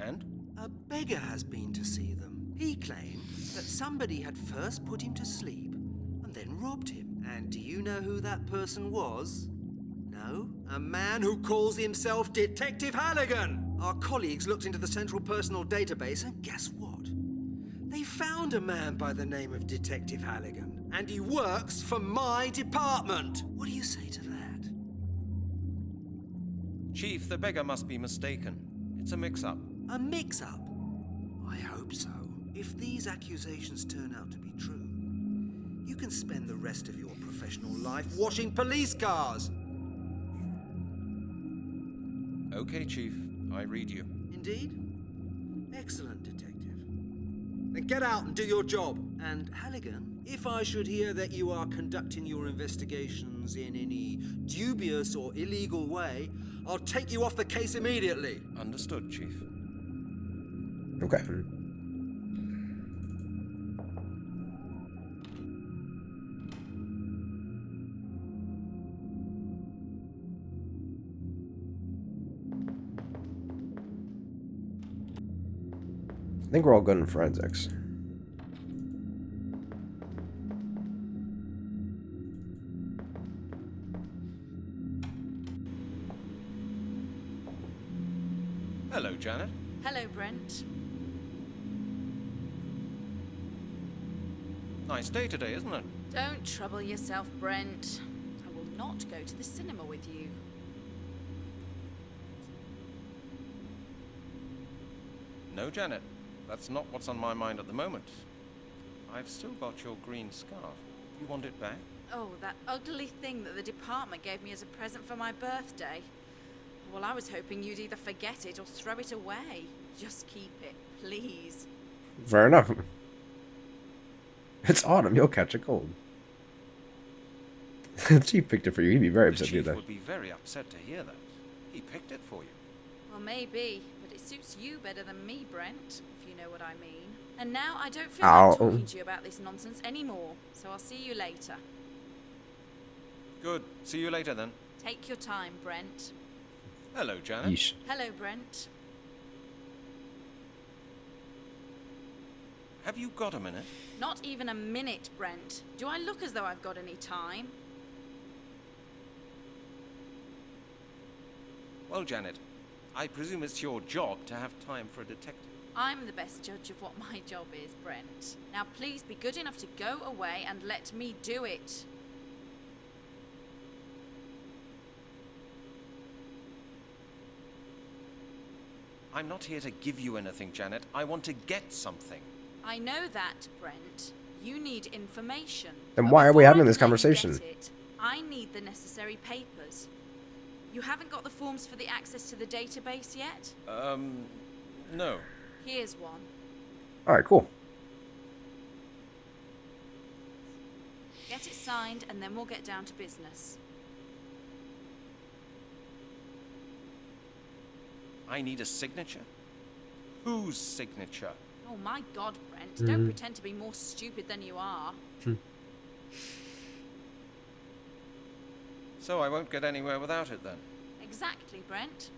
And? A beggar has been to see them. He claimed that somebody had first put him to sleep and then robbed him. And do you know who that person was? No? A man who calls himself Detective Halligan! Our colleagues looked into the Central Personal Database, and guess what? They found a man by the name of Detective Halligan, and he works for my department! What do you say to that? Chief, the beggar must be mistaken. It's a mix-up. A mix-up? I hope so. If these accusations turn out to be true, you can spend the rest of your professional life washing police cars! Okay, Chief. I read you. Indeed? Excellent, Detective. Then get out and do your job. And Halligan, if I should hear that you are conducting your investigations in any dubious or illegal way, I'll take you off the case immediately. Understood, Chief. Okay. I think we're all good in forensics. Hello, Janet. Hello, Brent. Nice day today, isn't it? Don't trouble yourself, Brent. I will not go to the cinema with you. No, Janet. That's not what's on my mind at the moment. I've still got your green scarf. Do you want it back? Oh, that ugly thing that the department gave me as a present for my birthday. Well, I was hoping you'd either forget it or throw it away. Just keep it, please. Fair enough. It's autumn. You'll catch a cold. Chief picked it for you. He'd be very upset to do The that. Chief would be very upset to hear that. He picked it for you. Well, maybe, but it suits you better than me, Brent, if you know what I mean. And now I don't feel Ow. like talking to you about this nonsense anymore, so I'll see you later. Good. See you later, then. Take your time, Brent. Hello, Janet. Yeesh. Hello, Brent. Have you got a minute? Not even a minute, Brent. Do I look as though I've got any time? Well, Janet, I presume it's your job to have time for a detective. I'm the best judge of what my job is, Brent. Now please be good enough to go away and let me do it. I'm not here to give you anything, Janet. I want to get something. I know that, Brent. You need information. Then But why are we before having I this can let you conversation? get it, I need the necessary papers. You haven't got the forms for the access to the database yet? No. Here's one. Alright, cool. Get it signed and then we'll get down to business. I need a signature? Whose signature? Oh my God, Brent. Don't pretend to be more stupid than you are. So I won't get anywhere without it, then. Exactly, Brent.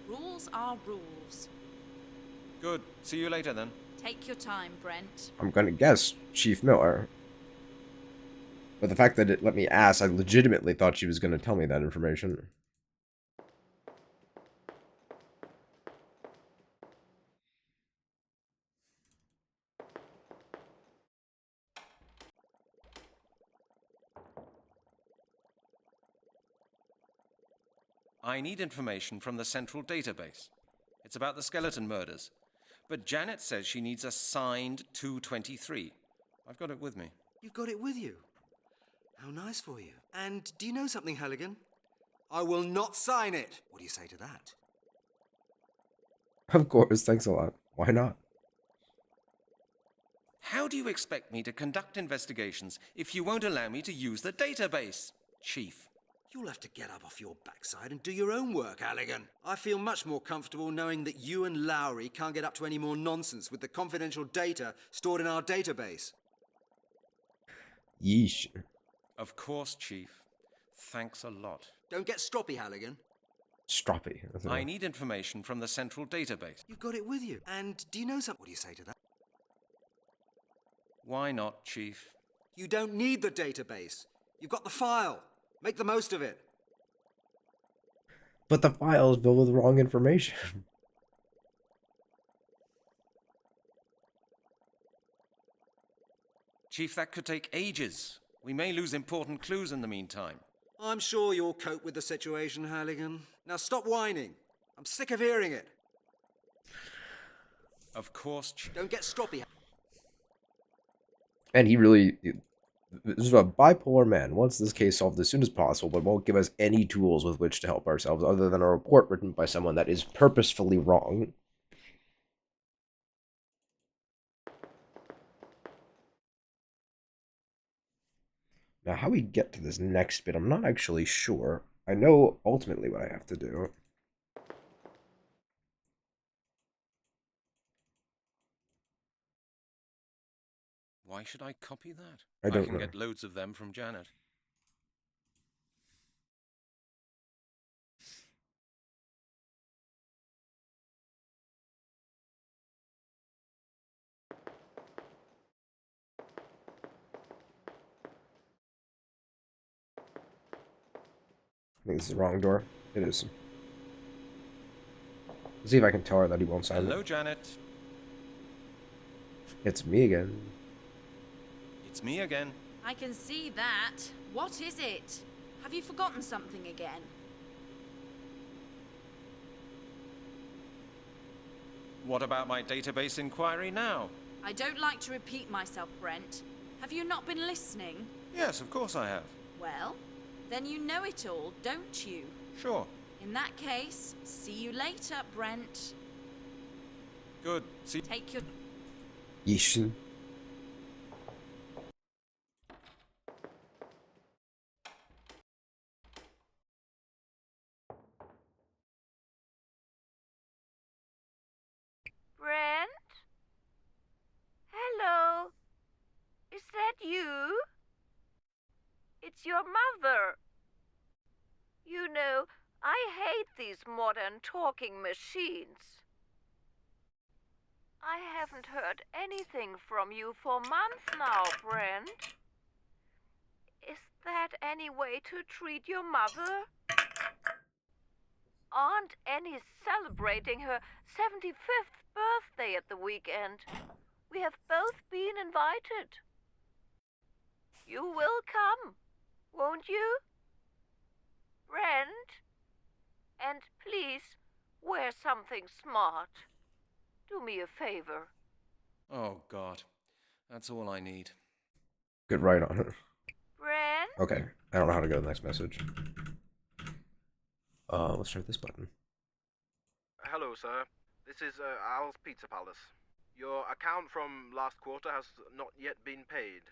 Rules are rules. Good. See you later, then. Take your time, Brent. I'm gonna guess Chief Miller. But the fact that it let me ask, I legitimately thought she was gonna tell me that information. I need information from the central database. It's about the skeleton murders. But Janet says she needs a signed 223. I've got it with me. You've got it with you. How nice for you. And do you know something, Halligan? I will not sign it. What do you say to that? Of course, thanks a lot. Why not? How do you expect me to conduct investigations if you won't allow me to use the database, Chief? You'll have to get up off your backside and do your own work, Halligan. I feel much more comfortable knowing that you and Lowry can't get up to any more nonsense with the confidential data stored in our database. Yeesh. Of course, Chief. Thanks a lot. Don't get stroppy, Halligan. Stroppy. I need information from the central database. You've got it with you. And do you know something? What do you say to that? Why not, Chief? You don't need the database. You've got the file. Make the most of it. But the file is filled with wrong information. Chief, that could take ages. We may lose important clues in the meantime. I'm sure you'll cope with the situation, Halligan. Now stop whining. I'm sick of hearing it. Of course, Chief. Don't get stroppy. And he really... This is a bipolar man. Wants this case solved as soon as possible, but won't give us any tools with which to help ourselves other than a report written by someone that is purposefully wrong. Now, how we get to this next bit, I'm not actually sure. I know ultimately what I have to do. Why should I copy that? I don't can know. get loads of them from Janet. I think this is the wrong door. It is. Let's see if I can tell her that he won't sign Hello, it. Janet. It's me again. It's me again. I can see that. What is it? Have you forgotten something again? What about my database inquiry now? I don't like to repeat myself, Brent. Have you not been listening? Yes, of course I have. Well, then you know it all, don't you? Sure. In that case, see you later, Brent. Good. See. Take your... Yeesh. Brent? Hello? Is that you? It's your mother. You know, I hate these modern talking machines. I haven't heard anything from you for months now, Brent. Is that any way to treat your mother? Aunt Annie's celebrating her 75th birthday at the weekend. We have both been invited. You will come, won't you? Brent? And please, wear something smart. Do me a favor. Oh, God. That's all I need. Good right on it. Brent? Okay, I don't know how to go to the next message. Let's try this button. Hello, sir. This is Al's Pizza Palace. Your account from last quarter has not yet been paid.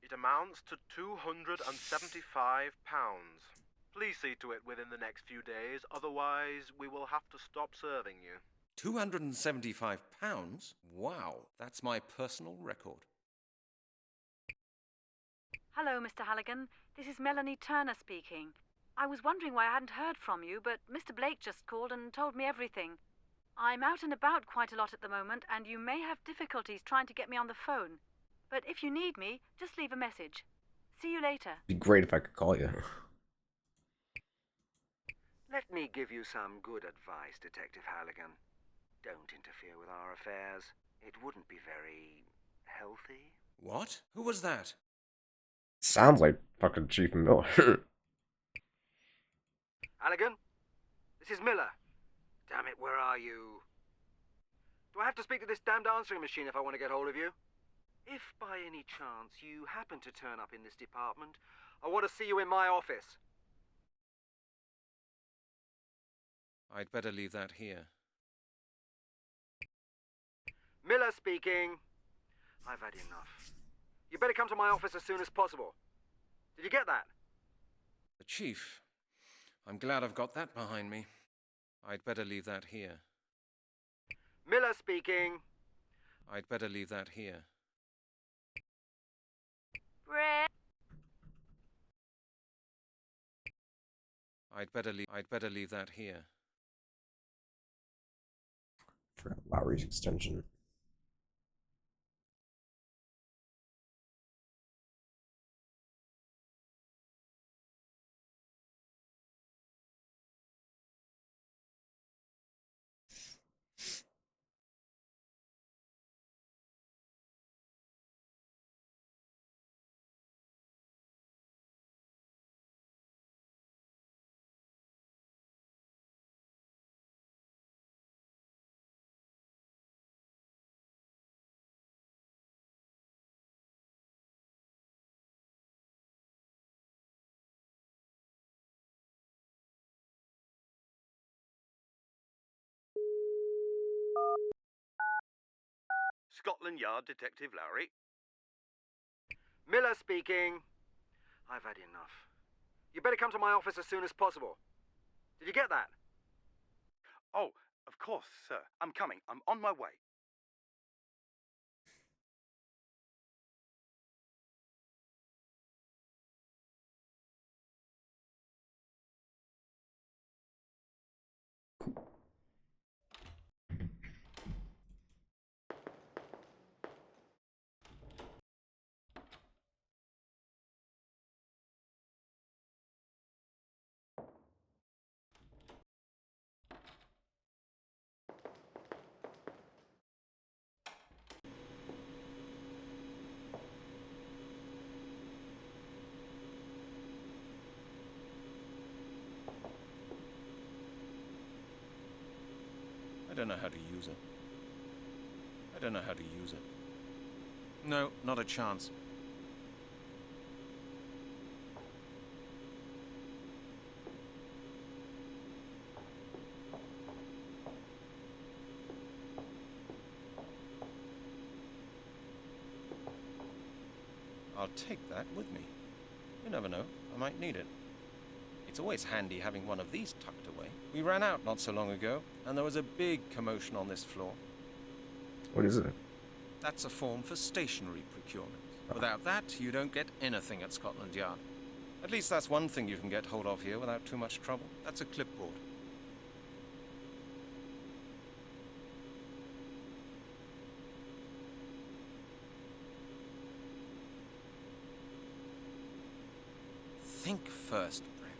It amounts to £275. Please see to it within the next few days, otherwise we will have to stop serving you. £275? Wow, that's my personal record. Hello, Mr. Halligan. This is Melanie Turner speaking. I was wondering why I hadn't heard from you, but Mr. Blake just called and told me everything. I'm out and about quite a lot at the moment, and you may have difficulties trying to get me on the phone. But if you need me, just leave a message. See you later. It'd be great if I could call you. Let me give you some good advice, Detective Halligan. Don't interfere with our affairs. It wouldn't be very healthy. What? Who was that? Sounds like fucking Chief Miller. Halligan? This is Miller. Damn it, where are you? Do I have to speak to this damned answering machine if I want to get hold of you? If by any chance you happen to turn up in this department, I want to see you in my office. I'd better leave that here. Miller speaking. I've had enough. You better come to my office as soon as possible. Did you get that? The Chief. I'm glad I've got that behind me. I'd better leave that here. Miller speaking. I'd better leave that here. Brett. I'd better leave that here. Forgot Lowry's extension. Scotland Yard Detective Lowry. Miller speaking. I've had enough. You better come to my office as soon as possible. Did you get that? Oh, of course, sir. I'm coming. I'm on my way. I don't know how to use it. I don't know how to use it. No, not a chance. I'll take that with me. You never know, I might need it. It's always handy having one of these tucked away. We ran out not so long ago, and there was a big commotion on this floor. What is it? That's a form for stationery procurement. Without that, you don't get anything at Scotland Yard. At least that's one thing you can get hold of here without too much trouble. That's a clipboard. Think first, Brent.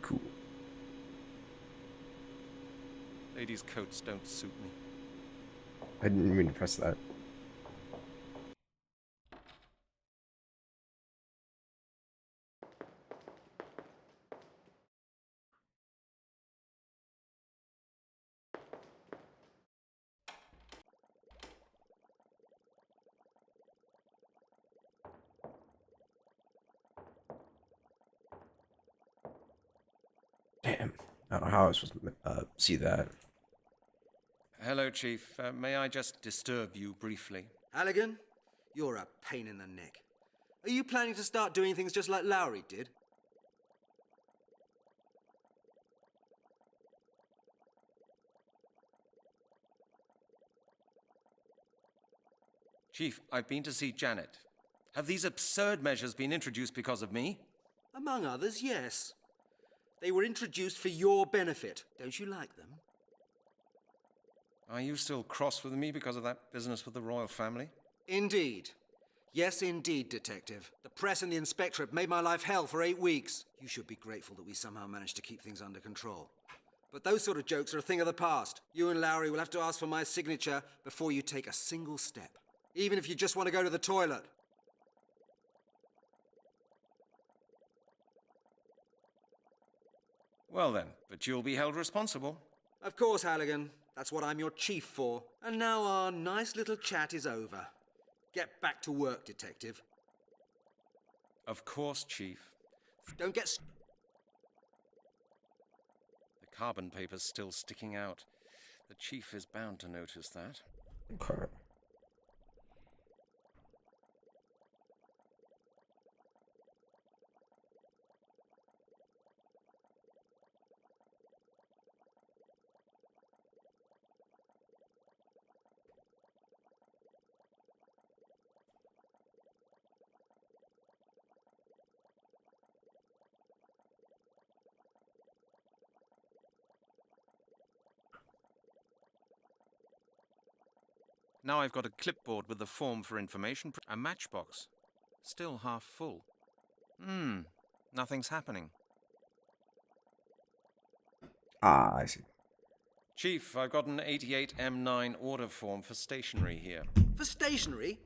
Cool. Ladies' coats don't suit me. I didn't mean to press that. Damn. I don't know how I was supposed to see that. Hello, Chief. May I just disturb you briefly? Halligan, you're a pain in the neck. Are you planning to start doing things just like Lowry did? Chief, I've been to see Janet. Have these absurd measures been introduced because of me? Among others, yes. They were introduced for your benefit. Don't you like them? Are you still cross with me because of that business with the royal family? Indeed. Yes, indeed, Detective. The press and the inspectorate made my life hell for 8 weeks. You should be grateful that we somehow managed to keep things under control. But those sort of jokes are a thing of the past. You and Lowry will have to ask for my signature before you take a single step. Even if you just want to go to the toilet. Well then, but you'll be held responsible. Of course, Halligan. That's what I'm your chief for. And now our nice little chat is over. Get back to work, Detective. Of course, Chief. Don't get... The carbon paper's still sticking out. The Chief is bound to notice that. Okay. Now I've got a clipboard with the form for information, a matchbox. Still half full. Nothing's happening. Ah, I see. Chief, I've got an 88M9 order form for stationery here. For stationery?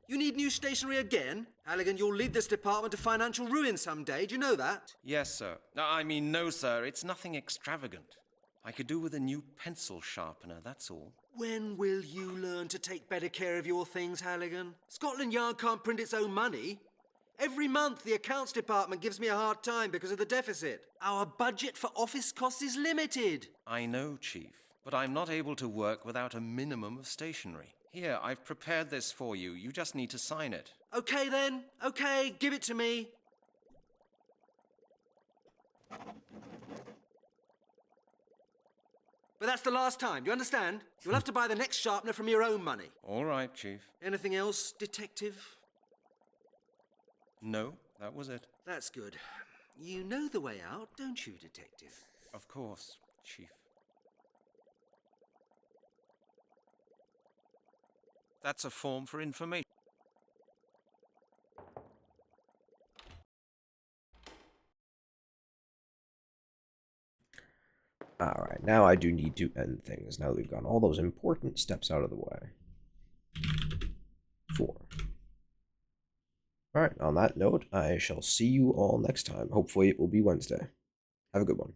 You need new stationery again? Halligan, you'll lead this department to financial ruin someday. Do you know that? Yes, sir. No, sir. It's nothing extravagant. I could do with a new pencil sharpener, that's all. When will you learn to take better care of your things, Halligan? Scotland Yard can't print its own money. Every month, the accounts department gives me a hard time because of the deficit. Our budget for office costs is limited. I know, Chief, but I'm not able to work without a minimum of stationery. Here, I've prepared this for you. You just need to sign it. Okay, then. Okay, give it to me. But that's the last time, do you understand? You'll have to buy the next sharpener from your own money. All right, Chief. Anything else, Detective? No, that was it. That's good. You know the way out, don't you, Detective? Of course, Chief. That's a form for information. Alright, now I do need to end things, now that we've gotten all those important steps out of the way. 4. Alright, on that note, I shall see you all next time. Hopefully it will be Wednesday. Have a good one.